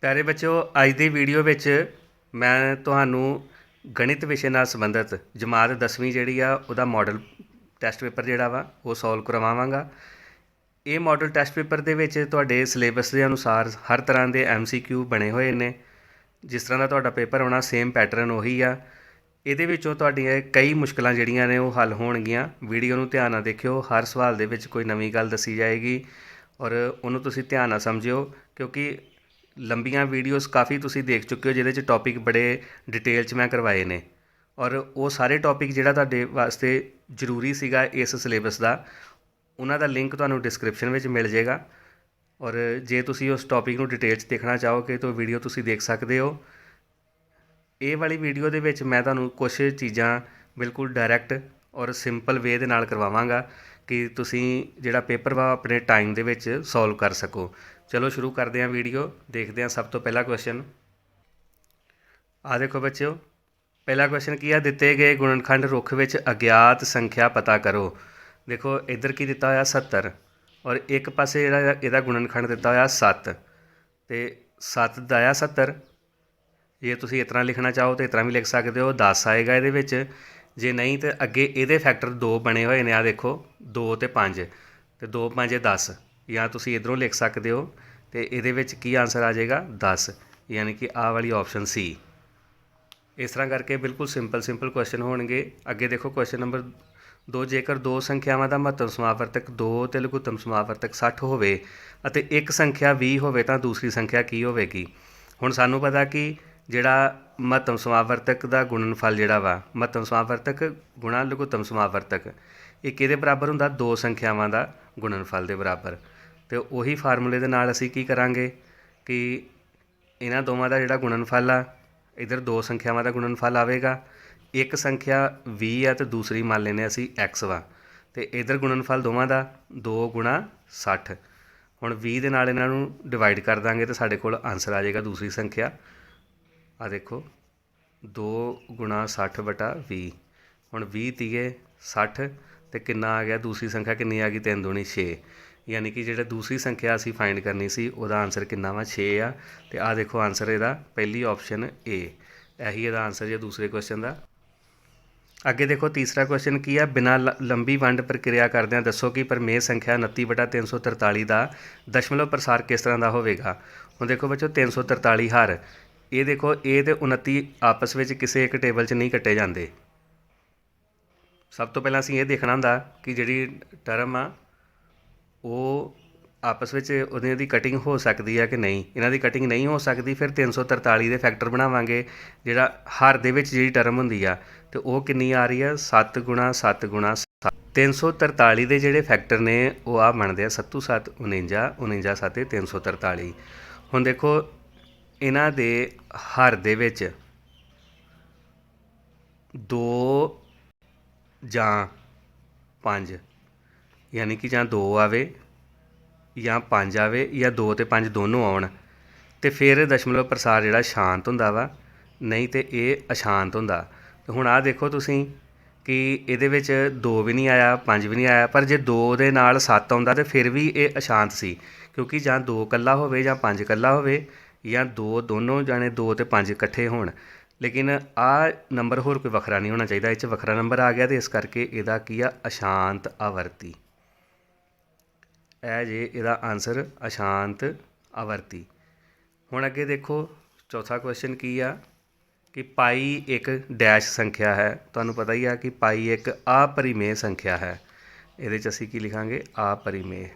प्यारे बच्चों, अज की वीडियो ਵਿੱਚ मैं ਤੁਹਾਨੂੰ गणित विषय ਨਾਲ ਸੰਬੰਧਿਤ जमात 10वीं ਜਿਹੜੀ ਆ ਉਹਦਾ ਮਾਡਲ ਟੈਸਟ ਪੇਪਰ ਜਿਹੜਾ ਵਾ ਉਹ ਸੋਲਵ ਕਰਵਾਵਾਂਗਾ। ਇਹ ਮਾਡਲ ਟੈਸਟ ਪੇਪਰ ਦੇ ਵਿੱਚ ਤੁਹਾਡੇ ਸਿਲੇਬਸ ਦੇ ਅਨੁਸਾਰ ਹਰ ਤਰ੍ਹਾਂ ਦੇ MCQ ਬਣੇ ਹੋਏ ਨੇ। ਜਿਸ ਤਰ੍ਹਾਂ ਦਾ ਤੁਹਾਡਾ ਪੇਪਰ ਆਉਣਾ ਸੇਮ ਪੈਟਰਨ ਉਹੀ ਆ। ਇਹਦੇ ਵਿੱਚੋਂ ਤੁਹਾਡੀਆਂ ਕਈ ਮੁਸ਼ਕਲਾਂ ਜਿਹੜੀਆਂ ਨੇ ਉਹ ਹੱਲ ਹੋਣਗੀਆਂ। ਵੀਡੀਓ ਨੂੰ ਧਿਆਨ ਨਾਲ ਦੇਖਿਓ, ਹਰ ਸਵਾਲ ਦੇ ਵਿੱਚ ਕੋਈ ਨਵੀਂ ਗੱਲ ਦੱਸੀ ਜਾਏਗੀ ਔਰ ਉਹਨੂੰ ਤੁਸੀਂ ਧਿਆਨ ਨਾਲ ਸਮਝਿਓ, ਕਿਉਂਕਿ ਲੰਬੀਆਂ ਵੀਡੀਓਜ਼ ਕਾफ़ी ਤੁਸੀਂ ਦੇਖ ਚੁੱਕੇ ਹੋ ਜਿਹਦੇ 'ਚ ਟੌਪਿਕ ਬੜੇ ਡਿਟੇਲ 'ਚ ਮੈਂ ਕਰਵਾਏ ਨੇ ਔਰ ਉਹ ਸਾਰੇ ਟੌਪਿਕ ਜਿਹੜਾ ਤੁਹਾਡੇ ਵਾਸਤੇ ਜ਼ਰੂਰੀ ਸੀਗਾ ਇਸ ਸਿਲੇਬਸ ਦਾ, ਉਹਨਾਂ ਦਾ ਲਿੰਕ ਤੁਹਾਨੂੰ ਡਿਸਕ੍ਰਿਪਸ਼ਨ ਵਿੱਚ ਮਿਲ ਜਾਏਗਾ। ਔਰ ਜੇ ਤੁਸੀਂ ਉਸ ਟੌਪਿਕ ਨੂੰ ਡਿਟੇਲ 'ਚ ਦੇਖਣਾ ਚਾਹੋਗੇ ਤਾਂ ਵੀਡੀਓ ਤੁਸੀਂ ਦੇਖ ਸਕਦੇ ਹੋ। ਇਹ ਵਾਲੀ ਵੀਡੀਓ ਦੇ ਵਿੱਚ ਮੈਂ ਤੁਹਾਨੂੰ ਕੁਛ ਚੀਜ਼ਾਂ ਬਿਲਕੁਲ ਡਾਇਰੈਕਟ ਔਰ ਸਿੰਪਲ ਵੇ ਦੇ ਨਾਲ ਕਰਵਾਵਾਂਗਾ ਕਿ ਤੁਸੀਂ ਜਿਹੜਾ ਪੇਪਰ ਵਾ ਆਪਣੇ ਟਾਈਮ ਦੇ ਵਿੱਚ ਸੋਲਵ ਕਰ ਸਕੋ। चलो शुरू करते हैं वीडियो, देखते हैं। सब तो पहला क्वेश्चन आ देखो बच्चों, पहला क्वेश्चन की है, दिते गए गुणनखंड रुख विच अज्ञात संख्या पता करो। देखो इधर की दिता होया 70 और एक पासे जिहड़ा इहदा गुणनखंड दिता होया 7 तो 7 दा आया 70। जे तुसीं इस तरह लिखना चाहो तो इस तरह भी लिख सकते हो, 10 आएगा ये विच। जे नहीं तो अगे ये फैक्टर 2 बने हुए ने, आ देखो 2 तो 5 तो 2 5 10, या तुसीं इधरों लिख सकते हो तो ये की आंसर आ जाएगा 10, यानी कि आ वाली ऑप्शन सी। इस तरह करके बिल्कुल सिंपल क्वेश्चन होणगे। अगे देखो क्वेश्चन नंबर 2, जेकर दो संख्यावां दा महत्तम समावर्तक 2 ते लघुत्तम समावर्तक 60 होवे अते एक संख्या 20 होवे तां दूसरी संख्या की होवेगी। हुण सानूं पता कि जिहड़ा महत्तम समावर्तक दा गुणनफल जिहड़ा वा, महत्तम समावर्तक गुणा लघुत्तम समावर्तक, ये किहदे बराबर हुंदा? दो संख्यावां दा गुणनफल दे बराबर। तो उही फार्मूले दे नाल असीं की करांगे कि इन्हां दोवां दा जिहड़ा गुणनफल आ, इधर दो संख्यावां दा गुणनफल आवेगा। एक संख्या 20 आ तो दूसरी मान लेने असीं x वा, तो इधर गुणनफल दोवां दा 2 गुणा 60। हुण 20 दे नाल इन्हां नूं डिवाइड कर दांगे तो साडे कोल आंसर आ जाएगा दूसरी संख्या। आ देखो 2 गुणा 60 बटा 20। हुण 20 तीए 60 तो कितना आ गया? दूसरी संख्या कितनी आ गई? 3 दूनी 6, यानी कि जो दूसरी संख्या असी फाइंड करनी सी उहदा आंसर कितना वा? 6 आ। तो आ देखो आंसर इहदा पहली ऑप्शन ए, यही इहदा आंसर जो दूसरे क्वेश्चन का। अगे देखो तीसरा क्वेश्चन की है, बिना लंबी वंड प्रक्रिया करदे दसो कि प्रमेय संख्या 29/343 का दशमलव प्रसार किस तरह का होगा। हुण देखो बच्चों 343 हर ये देखो ये तो 29 आपस में किसी एक टेबल च नहीं कट्टे जाते। सब तो पहला असीं ये देखना हुंदा कि जिहड़ी टर्म आ वो आपस में उहदी कटिंग हो सकती है कि नहीं। इन्हां दी कटिंग नहीं हो सकती, फिर 343 के फैक्टर बनावांगे। जिहड़ा हर दे विच जिहड़ी टर्म हुंदी आ तो वो कितनी आ रही है? 7 गुणा 7 गुणा 7। 343 के जिहड़े फैक्टर ने वो आ बनते हैं 7 7 49, 49 7 343। हुण देखो इन्हां दे हर दे विच 2 जां 5, यानी कि जां 2 आवे या 5 आवे या 2 ते 5 दोनों आउण, तो फिर दशमलव प्रसार जिहड़ा शांत हुंदा वा, नहीं तो ये अशांत हुंदा। तो हुण आ देखो तुसीं कि इहदे विच 2 भी नहीं आया 5 भी नहीं आया, पर जे 2 दे नाल 7 आउंदा तो फिर भी ये अशांत सी, क्योंकि जां 2 कल्ला होवे जां 5 कल्ला होवे या 2 दोनों जाने 2 ते 5 इकट्ठे होण। लेकिन आ नंबर होर कोई वखरा नहीं होना चाहिए, इस वखरा नंबर आ गया तो इस करके इहदा की आ? अशांत आवर्ती। है जे इहदा आंसर अशांत आवर्ती। हुण अगे देखो चौथा क्वेश्चन की आ कि पाई एक डैश संख्या है। तुहानूं पता ही है कि पाई एक अपरिमेय संख्या है। इहदे च असीं की लिखांगे? अपरिमेय।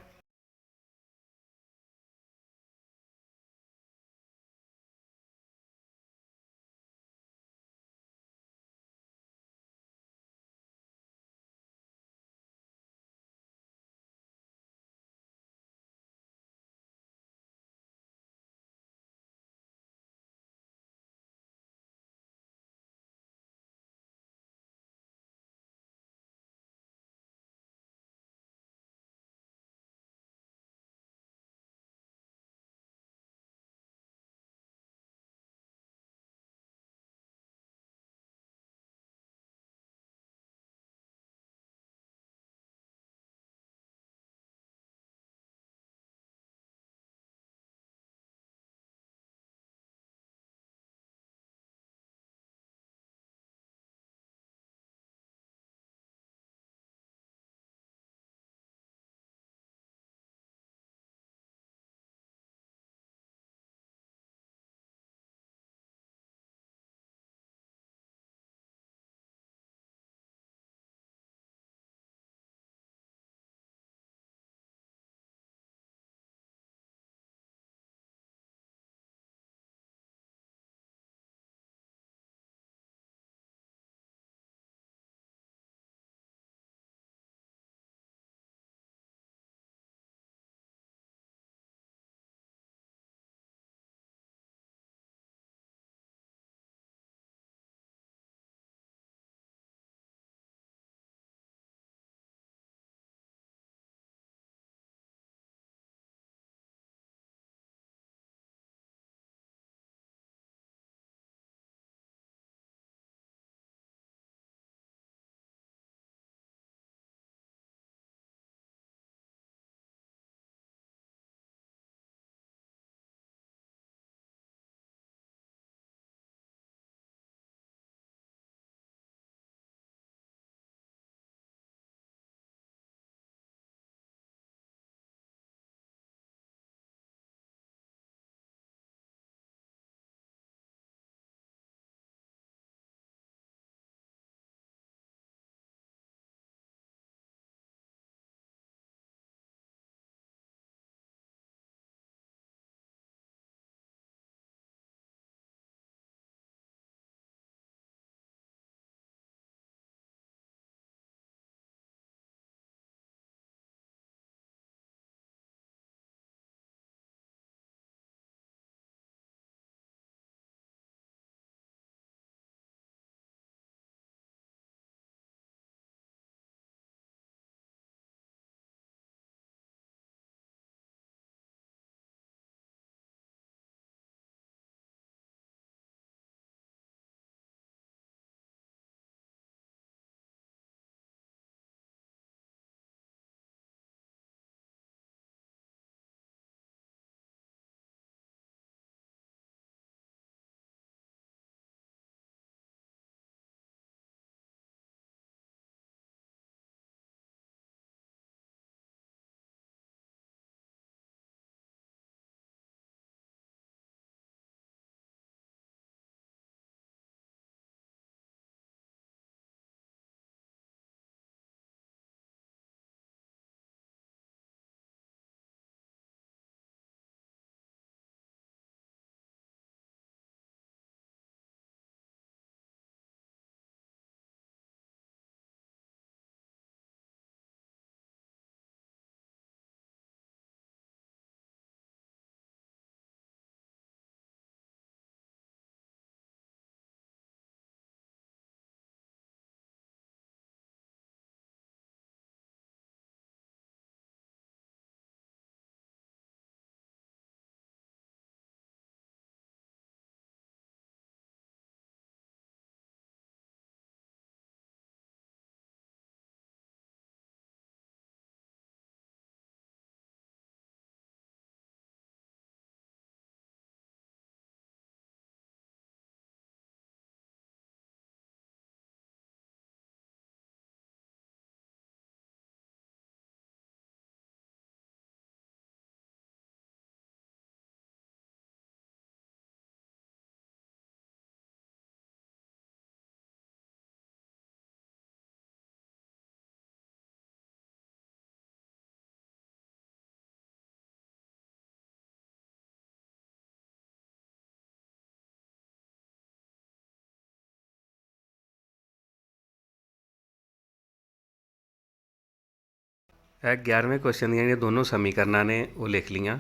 ਇਹ 11ਵੇਂ ਕੁਐਸਚਨ ਦੀਆਂ ਜਿਹੜੀਆਂ ਦੋਨੋਂ ਸਮੀਕਰਨਾਂ ਨੇ ਉਹ ਲਿਖ ਲੀਆਂ।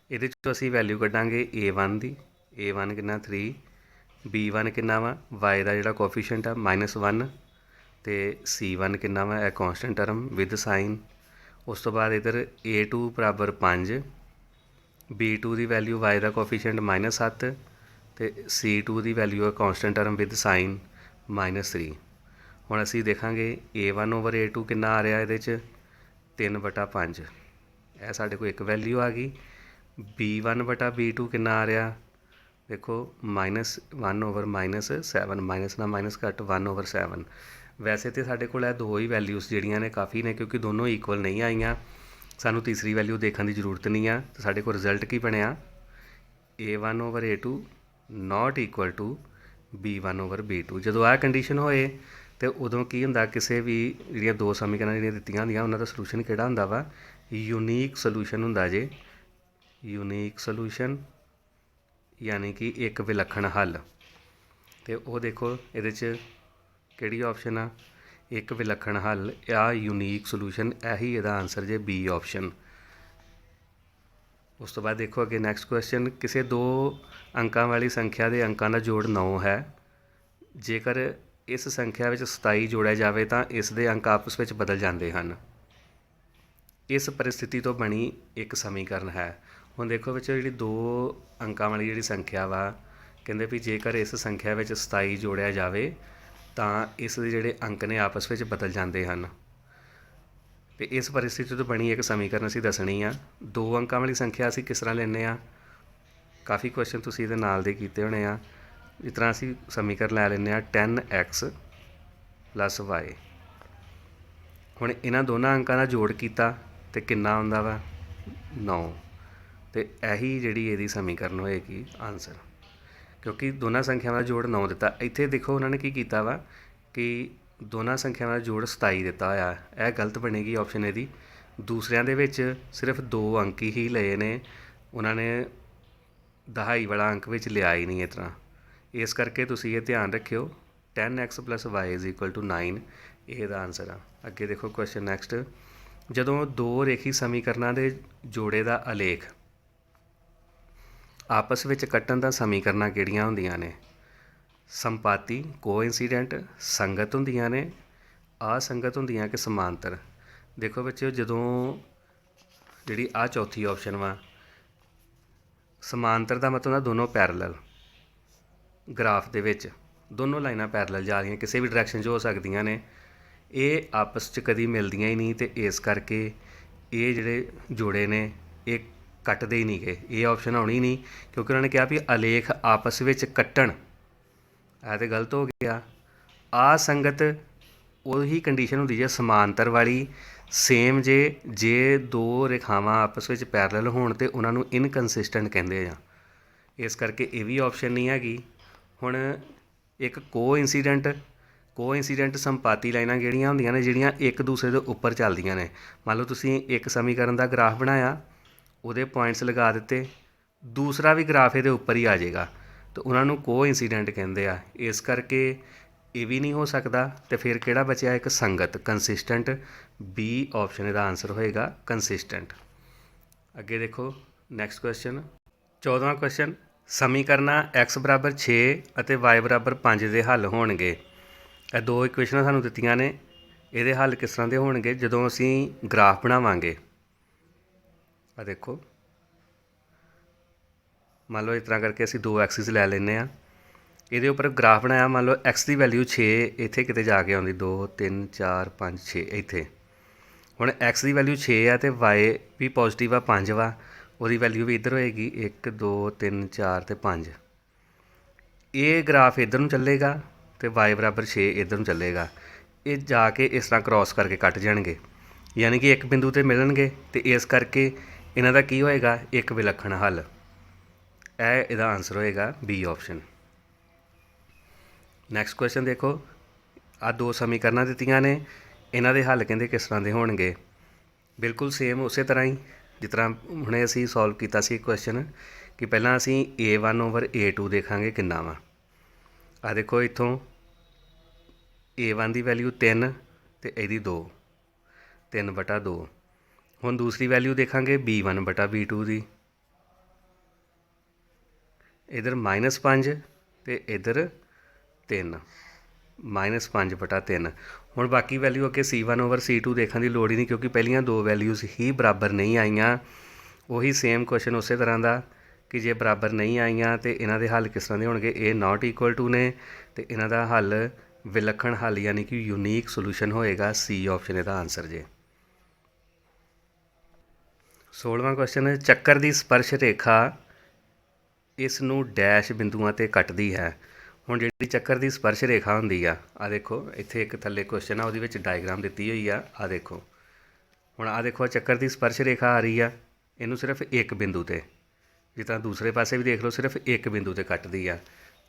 ਇਹਦੇ 'ਚੋਂ ਅਸੀਂ ਵੈਲਿਊ ਕੱਢਾਂਗੇ a1 ਦੀ। a1 ਕਿੰਨਾ 3, b1 ਕਿੰਨਾ ਵਾ y ਦਾ ਜਿਹੜਾ ਕੋਫੀਸ਼ੀਐਂਟ ਆ -1, ਤੇ c1 ਕਿੰਨਾ ਵਾ ਇਹ ਕੌਂਸਟੈਂਟ ਟਰਮ ਵਿਦ ਸਾਈਨ। ਉਸ ਤੋਂ ਬਾਅਦ ਇੱਧਰ a2 ਬਰਾਬਰ 5, b2 ਦੀ ਵੈਲਿਊ y ਦਾ ਕੋਫੀਸ਼ੀਐਂਟ -7 ਤੇ c2 ਦੀ ਵੈਲਿਊ ਹੈ ਕੌਂਸਟੈਂਟ ਟਰਮ ਵਿਦ ਸਾਈਨ -3। ਹੁਣ ਅਸੀਂ ਦੇਖਾਂਗੇ a1 ਓਵਰ a2 ਕਿੰਨਾ ਆ ਰਿਹਾ ਇਹਦੇ 'ਚ 3/5, ਇਹ ਸਾਡੇ ਕੋਲ ਇੱਕ ਵੈਲਿਊ ਆ ਗਈ। b1/b2 ਕਿੰਨਾ ਆ ਰਿਹਾ ਦੇਖੋ -1 ਓਵਰ -7, ਮਾਈਨਸ ਨਾਲ ਮਾਈਨਸ ਘੱਟ 1 ਓਵਰ 7। ਵੈਸੇ ਤਾਂ ਸਾਡੇ ਕੋਲ ਇਹ ਦੋ ਹੀ ਵੈਲਿਊਜ਼ ਜਿਹੜੀਆਂ ਨੇ ਕਾਫੀ ਨੇ, ਕਿਉਂਕਿ ਦੋਨੋਂ ਇਕੁਅਲ ਨਹੀਂ ਆਈਆਂ। ਸਾਨੂੰ ਤੀਸਰੀ ਵੈਲਿਊ ਦੇਖਣ ਦੀ ਜ਼ਰੂਰਤ ਨਹੀਂ ਆ। ਤੇ ਸਾਡੇ ਕੋਲ ਰਿਜ਼ਲਟ ਕੀ ਬਣਿਆ a1 over a2 not equal to b1 over b2। ਜਦੋਂ ਆਹ ਕੰਡੀਸ਼ਨ ਹੋਏ ਤੇ ਉਦੋਂ ਕੀ ਹੁੰਦਾ, ਕਿਸੇ ਵੀ ਜਿਹੜੀਆਂ ਦੋ ਸਮੀਕਰਨਾਂ ਜਿਹੜੀਆਂ ਦਿੱਤੀਆਂ ਹੁੰਦੀਆਂ ਉਹਨਾਂ ਦਾ ਸੋਲੂਸ਼ਨ ਕਿਹੜਾ ਹੁੰਦਾ ਵਾ, ਯੂਨੀਕ ਸੋਲੂਸ਼ਨ ਹੁੰਦਾ ਜੇ। ਯੂਨੀਕ ਸੋਲੂਸ਼ਨ ਯਾਨੀ ਕਿ ਇੱਕ ਵਿਲੱਖਣ ਹੱਲ। ਤੇ ਉਹ ਦੇਖੋ ਇਹਦੇ 'ਚ ਕਿਹੜੀ ਆਪਸ਼ਨ ਆ, ਇੱਕ ਵਿਲੱਖਣ ਹੱਲ ਆ ਯੂਨੀਕ ਸੋਲੂਸ਼ਨ, ਇਹੀ ਇਹਦਾ ਆਨਸਰ ਜੇ ਬੀ ਆਪਸ਼ਨ। ਉਸ ਤੋਂ ਬਾਅਦ ਦੇਖੋ ਅੱਗੇ ਨੈਕਸਟ ਕੁਐਸਚਨ, ਕਿਸੇ ਦੋ ਅੰਕਾਂ ਵਾਲੀ ਸੰਖਿਆ ਦੇ ਅੰਕਾਂ ਦਾ ਜੋੜ 9 ਹੈ। ਜੇਕਰ ਇਸ ਸੰਖਿਆ ਵਿੱਚ 27 ਜੋੜਿਆ ਜਾਵੇ ਤਾਂ ਇਸ ਦੇ ਅੰਕ ਆਪਸ ਵਿੱਚ ਬਦਲ ਜਾਂਦੇ ਹਨ। ਇਸ ਪਰਿਸਥਿਤੀ ਤੋਂ ਬਣੀ ਇੱਕ ਸਮੀਕਰਨ ਹੈ। ਹੁਣ ਦੇਖੋ ਵਿੱਚ ਜਿਹੜੀ ਦੋ ਅੰਕਾਂ ਵਾਲੀ ਜਿਹੜੀ ਸੰਖਿਆ ਵਾ, ਕਹਿੰਦੇ ਵੀ ਜੇਕਰ ਇਸ ਸੰਖਿਆ ਵਿੱਚ 27 ਜੋੜਿਆ ਜਾਵੇ ਤਾਂ ਇਸ ਦੇ ਜਿਹੜੇ ਅੰਕ ਨੇ ਆਪਸ ਵਿੱਚ ਬਦਲ ਜਾਂਦੇ ਹਨ। ਅਤੇ ਇਸ ਪਰਿਸਥਿਤੀ ਤੋਂ ਬਣੀ ਇੱਕ ਸਮੀਕਰਨ ਅਸੀਂ ਦੱਸਣੀ ਆ। ਦੋ ਅੰਕਾਂ ਵਾਲੀ ਸੰਖਿਆ ਅਸੀਂ ਕਿਸ ਤਰ੍ਹਾਂ ਲੈਂਦੇ ਹਾਂ, ਕਾਫੀ ਕੁਐਸਚਨ ਤੁਸੀਂ ਇਹਦੇ ਨਾਲ ਦੇ ਕੀਤੇ ਹੋਣੇ ਆ। ਇਸ ਤਰ੍ਹਾਂ ਅਸੀਂ ਸਮੀਕਰਨ ਲੈ ਲੈਂਦੇ ਹਾਂ 10x + y। ਹੁਣ ਇਹਨਾਂ ਦੋਨਾਂ ਅੰਕਾਂ ਦਾ ਜੋੜ ਕੀਤਾ ਅਤੇ ਕਿੰਨਾ ਆਉਂਦਾ ਵਾ 9, ਅਤੇ ਇਹੀ ਜਿਹੜੀ ਇਹਦੀ ਸਮੀਕਰਨ ਹੋਏਗੀ ਆਨਸਰ, ਕਿਉਂਕਿ ਦੋਨਾਂ ਸੰਖਿਆਵਾਂ ਦਾ ਜੋੜ 9 ਦਿੱਤਾ। ਇੱਥੇ ਦੇਖੋ ਉਹਨਾਂ ਨੇ ਕੀ ਕੀਤਾ ਵਾ ਕਿ ਦੋਨਾਂ ਸੰਖਿਆਵਾਂ ਦਾ ਜੋੜ 27 ਦਿੱਤਾ ਹੋਇਆ, ਇਹ ਗਲਤ ਬਣੇਗੀ ਆਪਸ਼ਨ ਇਹਦੀ। ਦੂਸਰਿਆਂ ਦੇ ਵਿੱਚ ਸਿਰਫ 2 ਅੰਕ ਹੀ ਲਏ ਨੇ, ਉਹਨਾਂ ਨੇ ਦਹਾਈ ਵਾਲਾ ਅੰਕ ਵਿੱਚ ਲਿਆ ਹੀ ਨਹੀਂ ਇਸ ਤਰ੍ਹਾਂ। ਇਸ ਕਰਕੇ ਤੁਸੀਂ ਇਹ ਧਿਆਨ ਰੱਖਿਓ 10x + y = 9 ਇਹਦਾ ਆਨਸਰ ਆ। ਅੱਗੇ ਦੇਖੋ ਕੁਐਸਚਨ ਨੈਕਸਟ, ਜਦੋਂ ਦੋ ਰੇਖੀ ਸਮੀਕਰਨਾਂ ਦੇ ਜੋੜੇ ਦਾ ਆਲੇਖ ਆਪਸ ਵਿੱਚ ਕੱਟਣ ਦਾ ਸਮੀਕਰਨਾਂ ਕਿਹੜੀਆਂ ਹੁੰਦੀਆਂ ਨੇ, ਸੰਪਾਤੀ ਕੋਇਨਸੀਡੈਂਟ, ਸੰਗਤ ਹੁੰਦੀਆਂ ਨੇ, ਅਸੰਗਤ ਹੁੰਦੀਆਂ ਕਿ ਸਮਾਂਤਰ। ਦੇਖੋ ਬੱਚਿਓ, ਜਦੋਂ ਜਿਹੜੀ ਆਹ ਚੌਥੀ ਆਪਸ਼ਨ ਵਾ, ਸਮਾਂਤਰ ਦਾ ਮਤਲਬ ਹੁੰਦਾ ਦੋਨੋਂ ਪੈਰਲਲ। ਗ੍ਰਾਫ ਦੇ ਵਿੱਚ ਦੋਨੋਂ ਲਾਈਨਾਂ ਪੈਰਲਲ ਜਾ ਰਹੀਆਂ, ਕਿਸੇ ਵੀ ਡਾਇਰੈਕਸ਼ਨ 'ਚ ਹੋ ਸਕਦੀਆਂ ਨੇ, ਇਹ ਆਪਸ 'ਚ ਕਦੀ ਮਿਲਦੀਆਂ ਹੀ ਨਹੀਂ, ਅਤੇ ਇਸ ਕਰਕੇ ਇਹ ਜਿਹੜੇ ਜੋੜੇ ਨੇ ਇਹ ਕੱਟਦੇ ਹੀ ਨਹੀਂ ਗਏ। ਇਹ ਆਪਸ਼ਨ ਆਉਣੀ ਨਹੀਂ, ਕਿਉਂਕਿ ਉਹਨਾਂ ਨੇ ਕਿਹਾ ਵੀ ਆਲੇਖ ਆਪਸ ਵਿੱਚ ਕੱਟਣ, ਇਹ ਤਾਂ ਗਲਤ ਹੋ ਗਿਆ। ਅਸੰਗਤ ਉਹੀ ਕੰਡੀਸ਼ਨ ਹੁੰਦੀ ਜੇ ਸਮਾਂਤਰ ਵਾਲੀ, ਸੇਮ ਜੇ ਦੋ ਰੇਖਾਵਾਂ ਆਪਸ ਵਿੱਚ ਪੈਰਲਲ ਹੋਣ ਤੇ ਉਹਨਾਂ ਨੂੰ ਇਨਕਨਸਿਸਟੈਂਟ ਕਹਿੰਦੇ ਆ, ਇਸ ਕਰਕੇ ਇਹ ਵੀ ਆਪਸ਼ਨ ਨਹੀਂ ਹੈਗੀ। ਹੁਣ ਇੱਕ ਕੋਇਨਸੀਡੈਂਟ ਸੰਪਾਤੀ ਲਾਈਨਾਂ ਕਿਹੜੀਆਂ ਹੁੰਦੀਆਂ ਨੇ, ਜਿਹੜੀਆਂ ਇੱਕ ਦੂਸਰੇ ਦੇ ਉੱਪਰ ਚੱਲਦੀਆਂ ਨੇ। ਮੰਨ ਲਓ ਤੁਸੀਂ ਇੱਕ ਸਮੀਕਰਨ ਦਾ ਗ੍ਰਾਫ ਬਣਾਇਆ, ਉਹਦੇ ਪੁਆਇੰਟਸ ਲਗਾ ਦਿੱਤੇ, ਦੂਸਰਾ ਵੀ ਗ੍ਰਾਫ ਇਹਦੇ ਉੱਪਰ ਹੀ ਆ ਜਾਏਗਾ, ਤੇ ਉਹਨਾਂ ਨੂੰ ਕੋਇਨਸੀਡੈਂਟ ਕਹਿੰਦੇ ਆ। ਇਸ ਕਰਕੇ ਇਹ ਵੀ ਨਹੀਂ ਹੋ ਸਕਦਾ, ਤੇ ਫਿਰ ਕਿਹੜਾ ਬਚਿਆ, ਇੱਕ ਸੰਗਤ ਕੰਸਿਸਟੈਂਟ। ਬੀ ਆਪਸ਼ਨ ਇਹਦਾ ਆਨਸਰ ਹੋਏਗਾ ਕੰਸਿਸਟੈਂਟ। ਅੱਗੇ ਦੇਖੋ ਨੈਕਸਟ ਕੁਐਸਚਨ, 14ਵਾਂ ਕੁਐਸਚਨ, ਸਮੀਕਰਨਾਂ x = 6 ਅਤੇ y = 5 ਦੇ ਹੱਲ ਹੋਣਗੇ। ਇਹ ਦੋ ਇਕੁਏਸ਼ਨਾਂ ਸਾਨੂੰ ਦਿੱਤੀਆਂ ਨੇ, ਇਹਦੇ ਹੱਲ ਕਿਸ ਤਰ੍ਹਾਂ ਦੇ ਹੋਣਗੇ ਜਦੋਂ ਅਸੀਂ ਗ੍ਰਾਫ ਬਣਾਵਾਂਗੇ। ਆ ਦੇਖੋ, ਮੰਨ ਲਓ ਇਸ ਤਰ੍ਹਾਂ ਕਰਕੇ ਅਸੀਂ ਦੋ ਐਕਸਿਸ ਲੈ ਲੈਂਦੇ ਹਾਂ, ਇਹਦੇ ਉੱਪਰ ਗ੍ਰਾਫ ਬਣਾਇਆ। ਮੰਨ ਲਓ x ਦੀ ਵੈਲਿਊ 6 ਇੱਥੇ ਕਿਤੇ ਜਾ ਕੇ ਆਉਂਦੀ, 2 3 4 5 6 ਇੱਥੇ। ਹੁਣ x ਦੀ ਵੈਲਿਊ 6 ਆ ਅਤੇ y ਵੀ ਪੋਜ਼ੀਟਿਵ ਆ, 5 ਵਾ, ਉਹਦੀ ਵੈਲਿਊ ਵੀ ਇੱਧਰ ਹੋਏਗੀ 1 2 3 4 ਅਤੇ 5। ਇਹ ਗ੍ਰਾਫ ਇੱਧਰ ਨੂੰ ਚੱਲੇਗਾ ਅਤੇ y = 6 ਇੱਧਰ ਨੂੰ ਚੱਲੇਗਾ। ਇਹ ਜਾ ਕੇ ਇਸ ਤਰ੍ਹਾਂ ਕ੍ਰੋਸ ਕਰਕੇ ਕੱਟ ਜਾਣਗੇ, ਯਾਨੀ ਕਿ ਇੱਕ ਬਿੰਦੂ 'ਤੇ ਮਿਲਣਗੇ, ਅਤੇ ਇਸ ਕਰਕੇ ਇਹਨਾਂ ਦਾ ਕੀ ਹੋਏਗਾ, ਇੱਕ ਵਿਲੱਖਣ ਹੱਲ। ਇਹ ਇਹਦਾ ਆਨਸਰ ਹੋਏਗਾ ਬੀ ਆਪਸ਼ਨ। ਨੈਕਸਟ ਕੁਐਸਚਨ ਦੇਖੋ, ਆਹ ਦੋ ਸਮੀਕਰਨਾਂ ਦਿੱਤੀਆਂ ਨੇ, ਇਹਨਾਂ ਦੇ ਹੱਲ ਕਹਿੰਦੇ ਕਿਸ ਤਰ੍ਹਾਂ ਦੇ ਹੋਣਗੇ। ਬਿਲਕੁਲ ਸੇਮ ਉਸੇ ਤਰ੍ਹਾਂ ਹੀ ਜਿਸ ਤਰ੍ਹਾਂ ਹੁਣੇ ਅਸੀਂ ਸੋਲਵ ਕੀਤਾ ਸੀ ਕੁਐਸਚਨ, ਕਿ ਪਹਿਲਾਂ ਅਸੀਂ a1 ਓਵਰ a2 ਦੇਖਾਂਗੇ ਕਿੰਨਾ ਵਾ। ਆਹ ਦੇਖੋ ਇੱਥੋਂ a1 ਦੀ ਵੈਲਿਊ 3 ਅਤੇ ਇਹਦੀ 2, 3/2। ਹੁਣ ਦੂਸਰੀ ਵੈਲਿਊ ਦੇਖਾਂਗੇ B1 ਬਟਾ B2 ਦੀ, इधर -5 तो इधर 3 -5 बटा 3। हुण बाकी वैल्यू अगे C1 ओवर C2 देखने की लोड़ ही नहीं, क्योंकि पहलियां दो वैल्यूज़ ही बराबर नहीं आईयां। उही सेम क्वेश्चन उस तरह का कि जे बराबर नहीं आईयां तो इन्हां दे हल किस तरह के होणगे, ये नॉट इक्वल टू ने, तो इन्हां दा हल विलखण हल यानी कि यूनीक सोल्यूशन होएगा। सी ऑप्शन इहदा आंसर जे। 16वां क्वेश्चन, चक्कर की स्पर्श रेखा इस नूं डैश बिंदुआं ते कटदी है। हुण जिहड़ी चक्कर की स्पर्श रेखा हुंदी आ देखो इत्थे एक थल्ले क्वेश्चन आ, उहदे विच डायग्राम दित्ती होई आ देखो। हुण आ देखो चक्कर की स्पर्श रेखा आ रही आ, इहनूं सिर्फ एक बिंदु ते, जिस तरह दूसरे पासे भी देख लो सिर्फ एक बिंदु ते कटदी आ,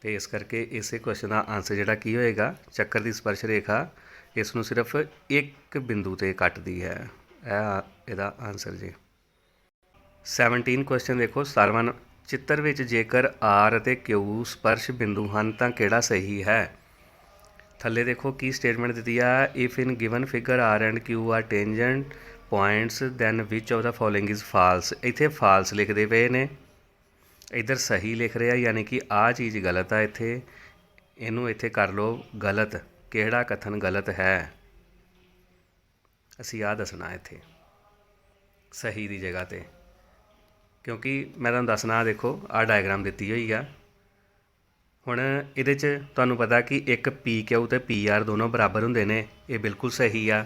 ते इस करके इस क्वेश्चन का आंसर जिहड़ा की होएगा, चक्कर की स्पर्श रेखा इस नूं सिर्फ एक बिंदु ते कटदी है। इहदा आंसर जी। 17 क्वेश्चन देखो 17वां, चित्र विच जेकर आर ਅਤੇ क्यू स्पर्श बिंदु हैं तो किहड़ा सही है। थल्ले देखो की स्टेटमेंट दी आ, if in given figure R and Q are tangent points then which of the following is false. इत्थे फाल्स लिखते पे ने, इधर सही लिख रहे हैं, यानी कि आ चीज़ गलत है। इत्थे इनू इत्थे कर लो गलत, किहड़ा कथन गलत है, असी आ दसना इत्थे सही की जगह पर, क्योंकि मैं तुहानूं दसना देखो आ डायग्राम दी हुई आ। हुण इहदे च तुहानूं पता कि एक पी क्यू ते पी आर दोनों बराबर हुंदे ने, ये बिल्कुल सही आ।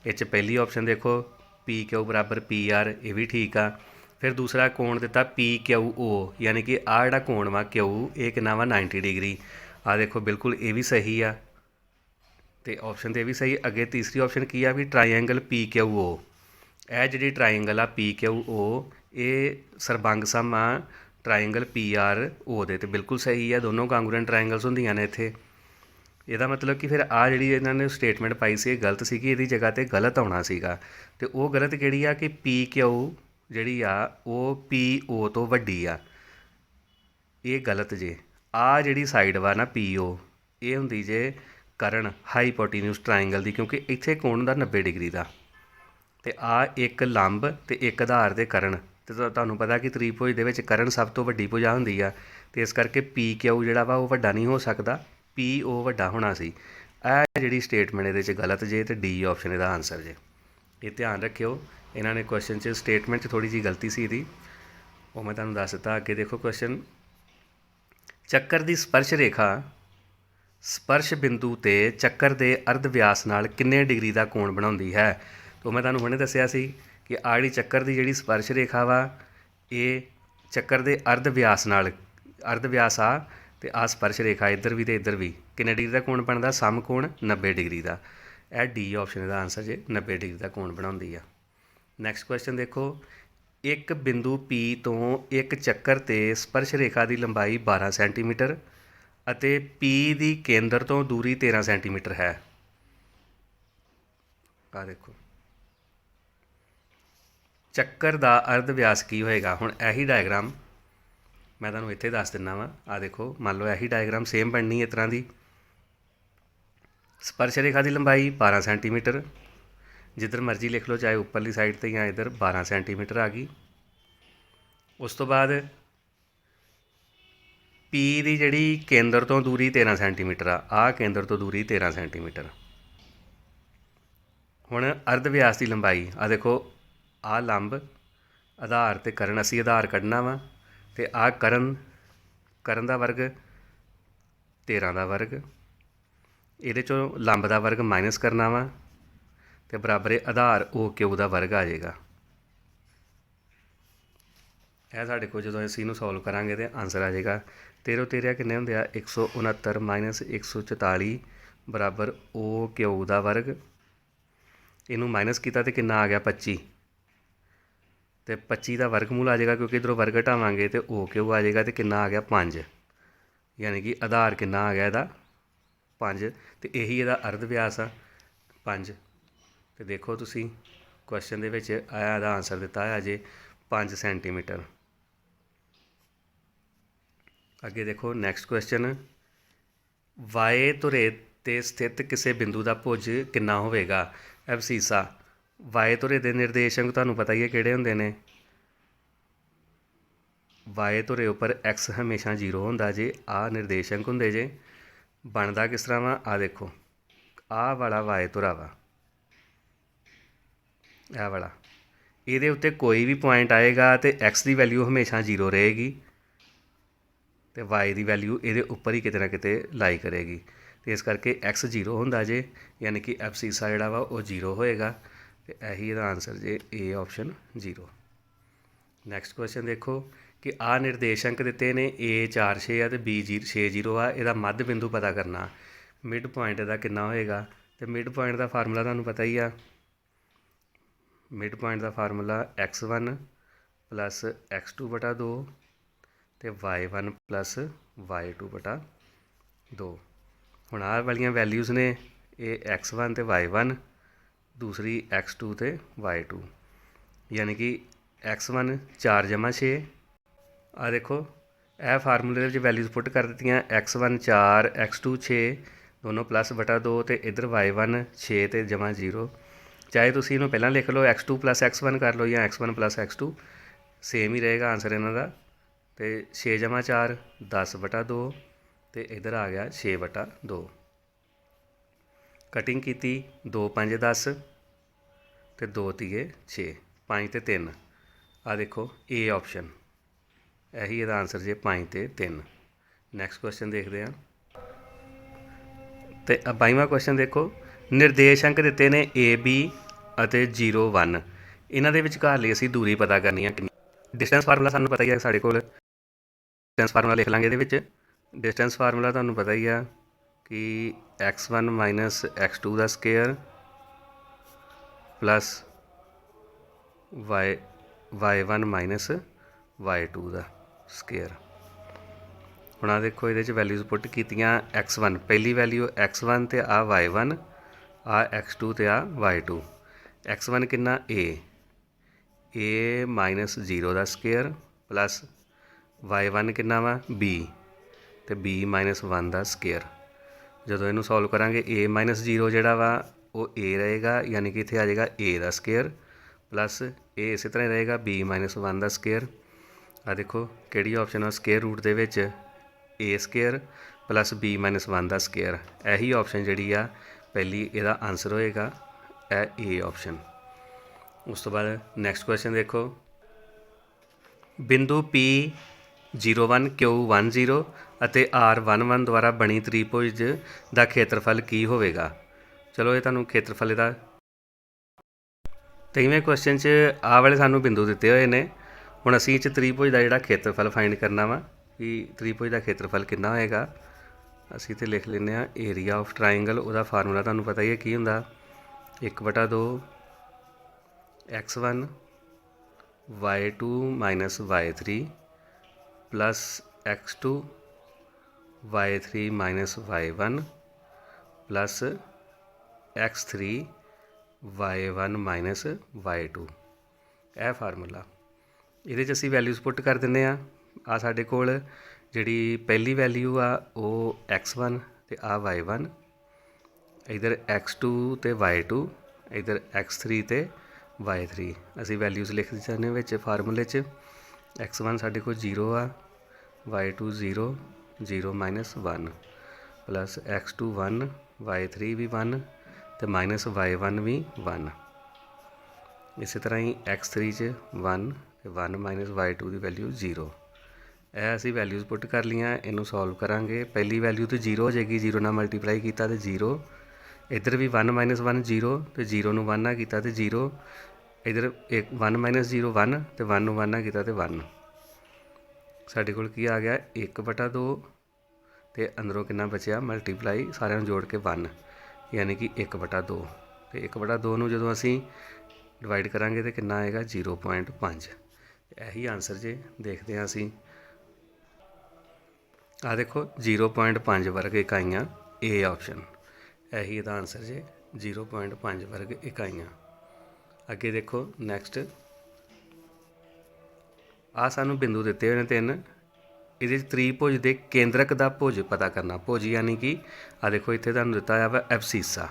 इह च पहली ऑप्शन देखो पी क्यू बराबर पी आर, ये भी ठीक आ। फिर दूसरा कोण दिता पी क्यू ओ, यानी कि आ जिहड़ा कोण वा क्यू ये कितना वा 90 डिग्री, आ देखो बिल्कुल ये भी सही आ, तो ऑप्शन तो ये भी सही। अगे तीसरी ऑप्शन की आ भी ट्राईएंगल पी क्यू ओ, यह जी ट्राईएंगल आ पी क्यू ओ ये सरबंग सम आ ट्राईएंगल पी आर ओ दे, तो बिल्कुल सही है। दोनों कांगूरेंट ट्राईएंगल्स होंदियां ने इत्थे। ਇਹਦਾ मतलब कि फिर आ जी इन्होंने स्टेटमेंट पाई सी गलत सी, ਇਹਦੀ जगह ਤੇ गलत आना ਸੀਗਾ, ਤੇ ਉਹ गलत ਕਿਹੜੀ ਆ कि पी क्यू ਜਿਹੜੀ ਆ ਉਹ पी ओ ਤੋਂ ਵੱਡੀ ਆ, ਇਹ गलत जे। आ ਜਿਹੜੀ ਸਾਈਡ ਵਾ ਨਾ पी ओ ਇਹ ਹੁੰਦੀ ਜੇ ਕਰਨ ਹਾਈਪੋਟੀਨਿਊਸ ਟਰਾਇੰਗਲ ਦੀ, ਕਿਉਂਕਿ ਇੱਥੇ ਕੋਣ ਹੁੰਦਾ 90 ਡਿਗਰੀ ਦਾ, ਤੇ ਆ ਇੱਕ ਲੰਬ ਤੇ ਇੱਕ ਆਧਾਰ ਦੇ ਕਰਨ, ਤੇ ਤੁਹਾਨੂੰ ਪਤਾ ਕਿ ਤ੍ਰਿਭੁਜ ਦੇ ਵਿੱਚ ਕਰਨ ਸਭ ਤੋਂ ਵੱਡੀ ਭੁਜਾ ਹੁੰਦੀ ਆ, ਤੇ ਇਸ ਕਰਕੇ ਪੀ ਕਿਊ ਜਿਹੜਾ ਵਾ ਉਹ ਵੱਡਾ ਨਹੀਂ ਹੋ ਸਕਦਾ, ਪੀ ਓ ਵੱਡਾ ਹੋਣਾ ਸੀ। ਇਹ ਜਿਹੜੀ ਸਟੇਟਮੈਂਟ ਇਹਦੇ 'ਚ ਗਲਤ ਜੇ, ਤੇ ਡੀ ਆਪਸ਼ਨ ਇਹਦਾ ਆਨਸਰ ਜੇ। ਇਹ ਧਿਆਨ ਰੱਖਿਓ, ਇਹਨਾਂ ਨੇ ਕੁਐਸਚਨ 'ਚ ਸਟੇਟਮੈਂਟ 'ਚ ਥੋੜ੍ਹੀ ਜਿਹੀ ਗਲਤੀ ਸੀ ਇਹਦੀ, ਉਹ ਮੈਂ ਤੁਹਾਨੂੰ ਦੱਸ ਦਿੱਤਾ। ਅੱਗੇ ਦੇਖੋ ਕੁਐਸਚਨ, ਚੱਕਰ ਦੀ ਸਪਰਸ਼ ਰੇਖਾ ਸਪਰਸ਼ ਬਿੰਦੂ ਤੇ ਚੱਕਰ ਦੇ ਅਰਧ ਵਿਆਸ ਨਾਲ ਕਿੰਨੇ ਡਿਗਰੀ ਦਾ ਕੋਣ ਬਣਾਉਂਦੀ ਹੈ। तो मैं तुहानूं हुणे दस्सिया सी कि आ जिहड़ी चक्कर की जिहड़ी स्पर्श रेखा वा ये चक्कर के अर्ध व्यास नाल, अर्ध व्यास आ ते आ स्पर्श रेखा इधर भी तो इधर भी किन्ने डिग्री का कोण बनता, सम कोण 90 डिग्री का। यह डी ऑप्शन का आंसर जे 90 डिग्री का कोण बनाउंदी आ। नैक्सट क्वेश्चन देखो, एक बिंदु पी तो एक चक्कर ते स्पर्श रेखा की लंबाई 12 सेंटीमीटर अते पी की केंद्र तो दूरी 13 सेंटीमीटर है। आ देखो ਚੱਕਰ ਦਾ ਅਰਧ ਵਿਆਸ ਕੀ ਹੋਏਗਾ। ਹੁਣ ਇਹੀ ਡਾਇਗਰਾਮ ਮੈਂ ਤੁਹਾਨੂੰ ਇੱਥੇ ਦੱਸ ਦਿੰਦਾ ਵਾਂ, ਆ ਦੇਖੋ ਮੰਨ ਲਓ ਇਹੀ ਡਾਇਗਰਾਮ ਸੇਮ ਬਣਨੀ ਇਸ ਤਰ੍ਹਾਂ ਦੀ। स्पर्श रेखा की लंबाई 12 सेंटीमीटर, जिधर मर्जी लिख लो चाहे उपरली साइड तो या इधर 12 सेंटीमीटर आ गई। उस तो बाद पी की जी केंद्र तो दूरी 13 सेंटीमीटर आ केंद्र तो दूरी 13 सेंटीमीटर। हुण अर्ध व्यास की लंबाई आ देखो, आ लंब आधार ते करण, असी आधार कढ़ना वा, ते आ करण का वर्ग 13 का वर्ग, ये चो लंब का वर्ग माइनस करना वा, तो बराबर आधार ओ क्यू का वर्ग आ जाएगा। यह साढ़े को जो इसी सॉल्व करांगे तो आंसर आ जाएगा 13 13 किन्ने होंदे आ 169 माइनस 144 बराबर ओ क्यू का वर्ग। इनू माइनस किया तो कितना आ गया 25, तो 25 का वर्गमूल आ जाएगा क्योंकि इधरों वर्ग हटावांगे तो ओ क्यू आ जाएगा, तो कितना आ गया 5, यानी कि आधार कितना आ गया इहदा 5, तो यही इहदा अर्ध व्यास आ 5। तो देखो तुसी क्वेश्चन दे विच आया इहदा आंसर दिता है अजे 5 सेंटीमीटर। अगे देखो नैक्सट क्वेश्चन, वाए धुरे ते स्थित किसी बिंदु का भुज कितना होवेगा। एबसीसा ਵਾਏ ਧੁਰੇ ਦੇ ਨਿਰਦੇਸ਼ਕ ਤੁਹਾਨੂੰ ਪਤਾ ਹੀ ਹੈ ਕਿਹੜੇ ਹੁੰਦੇ ਨੇ। ਵਾਏ ਧੁਰੇ ਉੱਪਰ ਐਕਸ ਹਮੇਸ਼ਾ 0 ਹੁੰਦਾ ਜੇ। ਆਹ ਨਿਰਦੇਸ਼ਕ ਹੁੰਦੇ ਜੇ। ਬਣਦਾ ਕਿਸ ਤਰ੍ਹਾਂ ਵਾ, ਆਹ ਦੇਖੋ, ਆਹ ਵਾਲਾ ਵਾਏ ਧੁਰਾ ਵਾ, ਇਹ ਵਾਲਾ। ਇਹਦੇ ਉੱਤੇ ਕੋਈ ਵੀ ਪੁਆਇੰਟ ਆਏਗਾ ਅਤੇ ਐਕਸ ਦੀ ਵੈਲਿਊ ਹਮੇਸ਼ਾ 0 ਰਹੇਗੀ ਅਤੇ ਵਾਈ ਦੀ ਵੈਲਿਊ ਇਹਦੇ ਉੱਪਰ ਹੀ ਕਿਤੇ ਨਾ ਕਿਤੇ ਲਾਈ ਕਰੇਗੀ। ਅਤੇ ਇਸ ਕਰਕੇ ਐਕਸ 0 ਹੁੰਦਾ ਜੇ, ਯਾਨੀ ਕਿ ਐਬਸੀਸਾ ਜਿਹੜਾ ਵਾ ਉਹ 0 ਹੋਏਗਾ। ਅਤੇ ਇਹੀ ਇਹਦਾ ਆਨਸਰ ਜੇ, ਏ ਆਪਸ਼ਨ 0। ਨੈਕਸਟ ਕੁਐਸਚਨ ਦੇਖੋ ਕਿ ਆਹ ਨਿਰਦੇਸ਼ਕ ਦਿੱਤੇ ਨੇ, A 4 6 ਆ ਅਤੇ B 6 0 ਆ। ਇਹਦਾ ਮੱਧ ਬਿੰਦੂ ਪਤਾ ਕਰਨਾ, ਮਿਡ ਪੁਆਇੰਟ ਇਹਦਾ ਕਿੰਨਾ ਹੋਏਗਾ। ਅਤੇ ਮਿਡ ਪੁਆਇੰਟ ਦਾ ਫਾਰਮੂਲਾ ਤੁਹਾਨੂੰ ਪਤਾ ਹੀ ਆ। ਮਿਡ ਪੁਆਇੰਟ ਦਾ ਫਾਰਮੂਲਾ x1 ਪਲੱਸ x2 ਬਟਾ 2 ਅਤੇ y1 ਪਲੱਸ y2 ਬਟਾ 2। ਹੁਣ ਆਹ ਵਾਲੀਆਂ ਵੈਲਿਊਜ਼ ਨੇ, ਇਹ x1 ਅਤੇ y1, ਦੂਸਰੀ x2 ਅਤੇ y2, ਯਾਨੀ ਕਿ x1 4 ਜਮ੍ਹਾਂ 6। ਆਹ ਦੇਖੋ, ਇਹ ਫਾਰਮੂਲੇ ਦੇ ਵਿੱਚ ਵੈਲਿਊਜ਼ ਪੁੱਟ ਕਰ ਦਿੱਤੀਆਂ। x1 4, x2 6 ਦੋਨੋਂ ਪਲੱਸ ਬਟਾ 2 ਅਤੇ ਇੱਧਰ y1 6 ਅਤੇ ਜਮ੍ਹਾਂ 0। ਚਾਹੇ ਤੁਸੀਂ ਇਹਨੂੰ ਪਹਿਲਾਂ ਲਿਖ ਲਓ x2 ਪਲੱਸ x1 ਕਰ ਲਓ ਜਾਂ x1 ਪਲੱਸ x2, ਸੇਮ ਹੀ ਰਹੇਗਾ ਆਨਸਰ ਇਹਨਾਂ ਦਾ। ਅਤੇ 6 ਜਮ੍ਹਾਂ 4 10 ਬਟਾ 2 ਅਤੇ ਇੱਧਰ ਆ ਗਿਆ 6 ਬਟਾ 2। ਕਟਿੰਗ ਕੀਤੀ 2 5 10 ਅਤੇ 2 ਤੀਏ 6, 5 ਅਤੇ 3। ਆਹ ਦੇਖੋ A ਆਪਸ਼ਨ, ਇਹੀ ਇਹਦਾ ਆਨਸਰ ਜੇ 5 ਅਤੇ 3। ਨੈਕਸਟ ਕੁਐਸਚਨ ਦੇਖਦੇ ਹਾਂ। ਅਤੇ 22ਵਾਂ ਕੁਐਸਚਨ ਦੇਖੋ, ਨਿਰਦੇਸ਼ਕ ਦਿੱਤੇ ਨੇ A B ਅਤੇ 0 1। ਇਹਨਾਂ ਦੇ ਵਿਚਕਾਰ ਲਈ ਅਸੀਂ ਦੂਰੀ ਪਤਾ ਕਰਨੀ ਹੈ। ਡਿਸਟੈਂਸ ਫਾਰਮੂਲਾ ਸਾਨੂੰ ਪਤਾ ਹੀ ਹੈ ਸਾਡੇ ਕੋਲ, ਡਿਸਟੈਂਸ ਫਾਰਮੂਲਾ ਲਿਖ ਲਾਂਗੇ ਇਹਦੇ ਵਿੱਚ। ਡਿਸਟੈਂਸ ਫਾਰਮੂਲਾ ਤੁਹਾਨੂੰ ਪਤਾ ਹੀ ਆ ਕਿ x1 ਮਾਈਨਸ x2 ਦਾ square plus y1 minus y2 ਦਾ ਸਕੇਅਰ। ਹੁਣ ਆਹ ਦੇਖੋ, ਇਹਦੇ 'ਚ ਵੈਲਿਊਜ਼ ਪੁੱਟ ਕੀਤੀਆਂ। x1 ਪਹਿਲੀ ਵੈਲਿਊ x1 ਅਤੇ ਆਹ y1, ਆਹ x2 ਅਤੇ ਆਹ y2। x1 ਕਿੰਨਾ a minus 0 the square plus y1 ਕਿੰਨਾ ਵਾ b ਅਤੇ b ਮਾਈਨਸ 1 ਦਾ ਸਕੇਅਰ। ਜਦੋਂ ਇਹਨੂੰ ਸੋਲਵ ਕਰਾਂਗੇ a ਮਾਈਨਸ 0 ਜਿਹੜਾ ਵਾ ਉਹ a ਰਹੇਗਾ, ਯਾਨੀ ਕਿ ਇੱਥੇ ਆ ਜਾਏਗਾ a ਦਾ ਸਕੇਅਰ ਪਲੱਸ ਇਹ ਇਸੇ ਤਰ੍ਹਾਂ ਹੀ ਰਹੇਗਾ b ਮਾਈਨਸ 1 ਦਾ ਸਕੇਅਰ। ਆਹ ਦੇਖੋ ਕਿਹੜੀ ਆਪਸ਼ਨ ਆ, ਸਕੇਅਰ ਰੂਟ ਦੇ ਵਿੱਚ a square plus b minus 1 the square. ਇਹੀ ਆਪਸ਼ਨ ਜਿਹੜੀ ਆ ਪਹਿਲੀ ਇਹਦਾ ਆਨਸਰ ਹੋਏਗਾ, ਇਹ A ਆਪਸ਼ਨ। ਉਸ ਤੋਂ ਬਾਅਦ ਨੈਕਸਟ ਕੁਐਸਚਨ ਦੇਖੋ, ਬਿੰਦੂ P 01 Q 10 ਅਤੇ R 11 ਦੁਆਰਾ ਬਣੀ ਤ੍ਰਿਭੁਜ ਦਾ ਖੇਤਰਫਲ ਕੀ ਹੋਵੇਗਾ। ਚਲੋ ਇਹ ਤੁਹਾਨੂੰ ਖੇਤਰਫਲ ਇਹਦਾ 23ਵੇਂ ਕੁਐਸਚਨ 'ਚ ਆਹ ਵਾਲੇ ਸਾਨੂੰ ਬਿੰਦੂ ਦਿੱਤੇ ਹੋਏ ਨੇ। ਹੁਣ ਅਸੀਂ ਇਹ 'ਚ ਤ੍ਰਿਭੁਜ ਦਾ ਜਿਹੜਾ ਖੇਤਰਫਲ ਫਾਈਂਡ ਕਰਨਾ ਵਾ ਕਿ ਤ੍ਰਿਭੁਜ ਦਾ ਖੇਤਰਫਲ ਕਿੰਨਾ ਹੋਏਗਾ। ਅਸੀਂ ਇੱਥੇ ਲਿਖ ਲੈਂਦੇ ਹਾਂ ਏਰੀਆ ਆਫ ਟਰਾਇੰਗਲ। ਉਹਦਾ ਫਾਰਮੂਲਾ ਤੁਹਾਨੂੰ ਪਤਾ ਹੀ ਹੈ ਕੀ ਹੁੰਦਾ, 1/2 x1 y2 minus y3 plus x2 y3 minus y1 plus x3 y1 minus y2। ਇਹ ਫਾਰਮੂਲਾ, ਇਹਦੇ 'ਚ ਅਸੀਂ ਵੈਲਿਊਜ਼ ਪੁੱਟ ਕਰ ਦਿੰਦੇ ਹਾਂ। ਆ ਸਾਡੇ ਕੋਲ ਜਿਹੜੀ ਪਹਿਲੀ ਵੈਲਿਊ ਆ ਉਹ x1 ਅਤੇ ਆ y1, ਇੱਧਰ x2 ਅਤੇ y2, ਇੱਧਰ x3 ਅਤੇ y3। ਅਸੀਂ ਵੈਲਿਊਜ਼ ਲਿਖ ਦਿੰਦੇ ਵਿੱਚ ਫਾਰਮੂਲੇ 'ਚ। x1 ਸਾਡੇ ਕੋਲ 0 ਆ, y2 0 0 minus 1 plus x2 1, y3 ਵੀ 1 ਅਤੇ ਮਾਈਨਸ y1 ਵੀ 1। ਇਸੇ ਤਰ੍ਹਾਂ ਹੀ x3 'ਚ 1 ਅਤੇ 1 ਮਾਈਨਸ y2 ਦੀ ਵੈਲਿਊ 0। ਇਹ ਅਸੀਂ ਵੈਲਿਊਜ਼ ਪੁੱਟ ਕਰ ਲਈਆਂ। ਇਹਨੂੰ ਸੋਲਵ ਕਰਾਂਗੇ, ਪਹਿਲੀ ਵੈਲਿਊ ਤਾਂ 0 ਹੋ ਜਾਏਗੀ, 0 ਨਾਲ ਮਲਟੀਪਲਾਈ ਕੀਤਾ ਅਤੇ 0। ਇੱਧਰ ਵੀ 1 ਮਾਈਨਸ 1 0 ਅਤੇ 0 ਨੂੰ 1 ਨਾਲ ਕੀਤਾ ਅਤੇ 0। ਇੱਧਰ 1 ਮਾਈਨਸ 0 1 ਅਤੇ 1 ਨੂੰ 1 ਨਾਲ ਕੀਤਾ ਅਤੇ 1। ਸਾਡੇ ਕੋਲ ਕੀ ਆ ਗਿਆ 1/2 ਅਤੇ ਅੰਦਰੋਂ ਕਿੰਨਾ ਬਚਿਆ ਮਲਟੀਪਲਾਈ ਸਾਰਿਆਂ ਨੂੰ ਜੋੜ ਕੇ 1, ਯਾਨੀ ਕਿ 1/2। ਅਤੇ 1/2 ਨੂੰ ਜਦੋਂ ਅਸੀਂ ਡਿਵਾਈਡ ਕਰਾਂਗੇ ਤਾਂ ਕਿੰਨਾ ਆਏਗਾ 0.5। ਇਹੀ ਆਨਸਰ ਜੇ। ਦੇਖਦੇ ਹਾਂ ਅਸੀਂ, ਆਹ ਦੇਖੋ 0.5 ਵਰਗ ਇਕਾਈਆਂ, A ਆਪਸ਼ਨ। ਇਹੀ ਇਹਦਾ ਆਨਸਰ ਜੇ, 0.5 ਵਰਗ ਇਕਾਈਆਂ। ਅੱਗੇ ਦੇਖੋ ਨੈਕਸਟ, ਆਹ ਸਾਨੂੰ ਬਿੰਦੂ ਦਿੱਤੇ ਹੋਏ ਨੇ 3। ਇਹਦੇ 'ਚ ਤ੍ਰਿਭੁਜ ਦੇ ਕੇਂਦਰਕ ਦਾ ਭੁਜ ਪਤਾ ਕਰਨਾ। ਭੁਜ ਯਾਨੀ ਕਿ ਆਹ ਦੇਖੋ ਇੱਥੇ ਤੁਹਾਨੂੰ ਦਿੱਤਾ ਹੋਇਆ ਵਾ ਐਬਸੀਸਾ।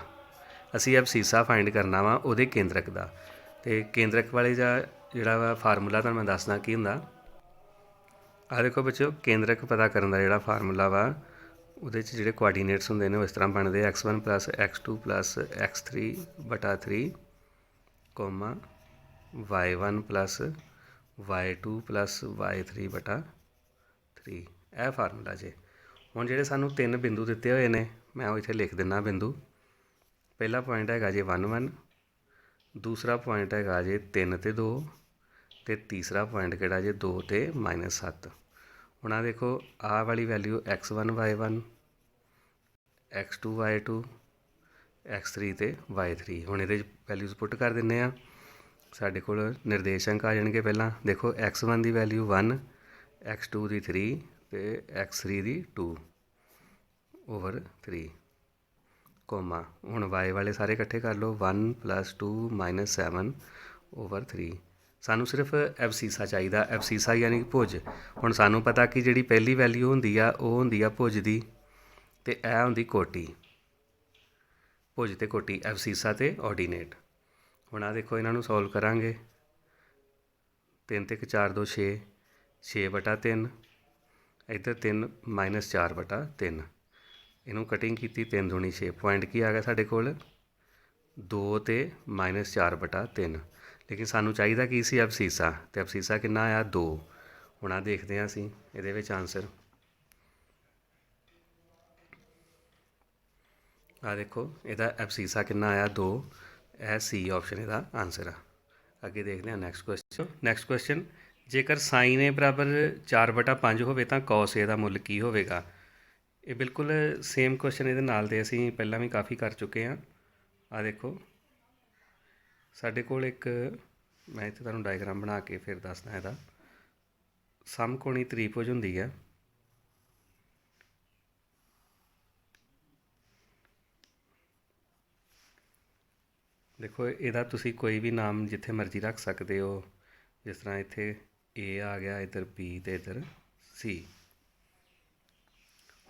ਅਸੀਂ ਐਬਸੀਸਾ ਫਾइंड ਕਰਨਾ ਵਾ ਉਹਦੇ ਕੇਂਦਰਕ ਦਾ। ਅਤੇ ਕੇਂਦਰਕ ਵਾਲੇ ਦਾ ਜਿਹੜਾ ਵਾ ਫਾਰਮੂਲਾ ਤੁਹਾਨੂੰ ਮੈਂ ਦੱਸਦਾ ਕੀ ਹੁੰਦਾ। ਆਹ ਦੇਖੋ ਬੱਚੋ, ਕੇਂਦਰਕ ਪਤਾ ਕਰਨ ਦਾ ਜਿਹੜਾ ਫਾਰਮੂਲਾ ਵਾ ਉਹਦੇ 'ਚ ਜਿਹੜੇ ਕੋਆਰਡੀਨੇਟਸ ਹੁੰਦੇ ਨੇ ਉਹ ਇਸ ਤਰ੍ਹਾਂ ਬਣਦੇ x1 + x2 + x3 ਬਟਾ 3 comma y1 + y2 + y3 ਬਟਾ 3। ਇਹ ਫਾਰਮੂਲਾ ਜੇ। ਹੁਣ ਜਿਹੜੇ ਸਾਨੂੰ 3 ਬਿੰਦੂ ਦਿੱਤੇ ਹੋਏ ਨੇ, ਮੈਂ ਉਹ ਇੱਥੇ ਲਿਖ ਦਿੰਦਾ ਬਿੰਦੂ। ਪਹਿਲਾ ਪੁਆਇੰਟ ਹੈਗਾ ਜੇ 1 1, ਦੂਸਰਾ ਪੁਆਇੰਟ ਹੈਗਾ ਜੇ 3 ਤੇ 2, ਅਤੇ ਤੀਸਰਾ ਪੁਆਇੰਟ ਕਿਹੜਾ ਜੇ 2 ਤੇ -7। ਹੁਣ ਆਹ ਦੇਖੋ, ਆਹ ਵਾਲੀ value x1 y1, x2 y2, x3 ਤੇ y3। ਹੁਣ ਇਹਦੇ ਵੈਲਿਊਜ਼ ਪੁੱਟ ਕਰ ਦਿੰਦੇ ਆ। ਸਾਡੇ ਕੋਲ ਨਿਰਦੇਸ਼ਾਂਕ ਆ ਜਾਣਗੇ। ਪਹਿਲਾਂ ਦੇਖੋ x1 ਦੀ ਵੈਲਿਊ 1, x2 ਦੀ 3 ਅਤੇ x3 ਦੀ 2/3 ਕੋਮਾ। ਹੁਣ y ਵਾਲੇ ਸਾਰੇ ਇਕੱਠੇ ਕਰ ਲਓ, 1 + 2 - 7/3। ਸਾਨੂੰ ਸਿਰਫ ਐਬਸੀਸਾ ਚਾਹੀਦਾ। ਐਬਸੀਸਾ ਯਾਨੀ ਕਿ ਭੁਜ। ਹੁਣ ਸਾਨੂੰ ਪਤਾ ਕਿ ਜਿਹੜੀ ਪਹਿਲੀ ਵੈਲਿਊ ਹੁੰਦੀ ਆ ਉਹ ਹੁੰਦੀ ਆ ਭੁਜ ਦੀ, ਅਤੇ ਇਹ ਹੁੰਦੀ ਕੋਟੀ। ਭੁਜ ਅਤੇ ਕੋਟੀ, ਐਬਸੀਸਾ ਅਤੇ ਆਰਡੀਨੇਟ। ਹੁਣ ਆਹ ਦੇਖੋ, ਇਹਨਾਂ ਨੂੰ ਸੋਲਵ ਕਰਾਂਗੇ। 3 ਤੇ 1 4 2 6, 6/3। ਇੱਧਰ 3 - 4/3। ਇਹਨੂੰ ਕਟਿੰਗ ਕੀਤੀ, 3 ਦੂਣੀ 6। ਪੁਆਇੰਟ ਕੀ ਆ ਗਿਆ ਸਾਡੇ ਕੋਲ? 2 ਤੇ -4/3। ਲੇਕਿਨ ਸਾਨੂੰ ਚਾਹੀਦਾ ਕੀ ਸੀ? ਐਬਸੀਸਾ। ਅਤੇ ਐਬਸੀਸਾ ਕਿੰਨਾ ਆਇਆ? 2। ਹੁਣ ਆਹ ਦੇਖਦੇ ਹਾਂ ਅਸੀਂ ਇਹਦੇ ਵਿੱਚ ਆਨਸਰ। ਆਹ ਦੇਖੋ, ਇਹਦਾ ਐਬਸੀਸਾ ਕਿੰਨਾ ਆਇਆ? 2। ਇਹ ਸੀ ਆਪਸ਼ਨ ਇਹਦਾ ਆਨਸਰ ਆ। ਅੱਗੇ ਦੇਖਦੇ ਹਾਂ ਨੈਕਸਟ ਕੁਐਸਚਨ। ਨੈਕਸਟ ਕੁਐਸਚਨ, ਜੇਕਰ ਸਾਈਨ ਏ ਬਰਾਬਰ 4/5 ਹੋਵੇ ਤਾਂ ਕੌਸ ਏ ਦਾ ਮੁੱਲ ਕੀ ਹੋਵੇਗਾ? ਇਹ ਬਿਲਕੁਲ ਸੇਮ ਕੁਐਸਚਨ ਇਹਦੇ ਨਾਲ ਦੇ ਅਸੀਂ ਪਹਿਲਾਂ ਵੀ ਕਾਫੀ ਕਰ ਚੁੱਕੇ ਹਾਂ। ਆਹ ਦੇਖੋ, ਸਾਡੇ ਕੋਲ ਇੱਕ, ਮੈਂ ਇੱਥੇ ਤੁਹਾਨੂੰ ਡਾਇਗਰਾਮ ਬਣਾ ਕੇ ਫਿਰ ਦੱਸਦਾ ਇਹਦਾ। ਸਮਕੋਣੀ ਤ੍ਰਿਭੁਜ ਹੁੰਦੀ ਹੈ। ਦੇਖੋ, ਇਹਦਾ ਤੁਸੀਂ ਕੋਈ ਵੀ ਨਾਮ ਜਿੱਥੇ ਮਰਜ਼ੀ ਰੱਖ ਸਕਦੇ ਹੋ। ਜਿਸ ਤਰ੍ਹਾਂ ਇੱਥੇ A ਆ ਗਿਆ, ਇੱਧਰ B ਅਤੇ ਇੱਧਰ C।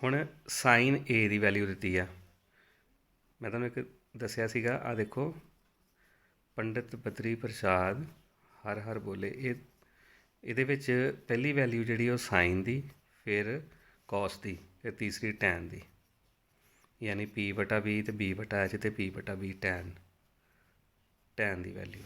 ਹੁਣ ਸਾਈਨ A ਦੀ ਵੈਲਿਊ ਦਿੱਤੀ ਆ। ਮੈਂ ਤੁਹਾਨੂੰ ਇੱਕ ਦੱਸਿਆ ਸੀਗਾ, ਆਹ ਦੇਖੋ, ਪੰਡਿਤ ਬਦਰੀ ਪ੍ਰਸਾਦ ਹਰ ਹਰ ਬੋਲੇ। ਇਹਦੇ ਵਿੱਚ ਪਹਿਲੀ ਵੈਲਿਊ ਜਿਹੜੀ ਉਹ ਸਾਈਨ ਦੀ, ਫਿਰ ਕੌਸ ਦੀ, ਫਿਰ ਤੀਸਰੀ ਟੈਨ ਦੀ, ਯਾਨੀ P/B ਅਤੇ B/H ਅਤੇ P/B ਟੈਨ ਦੀ ਵੈਲਿਊ।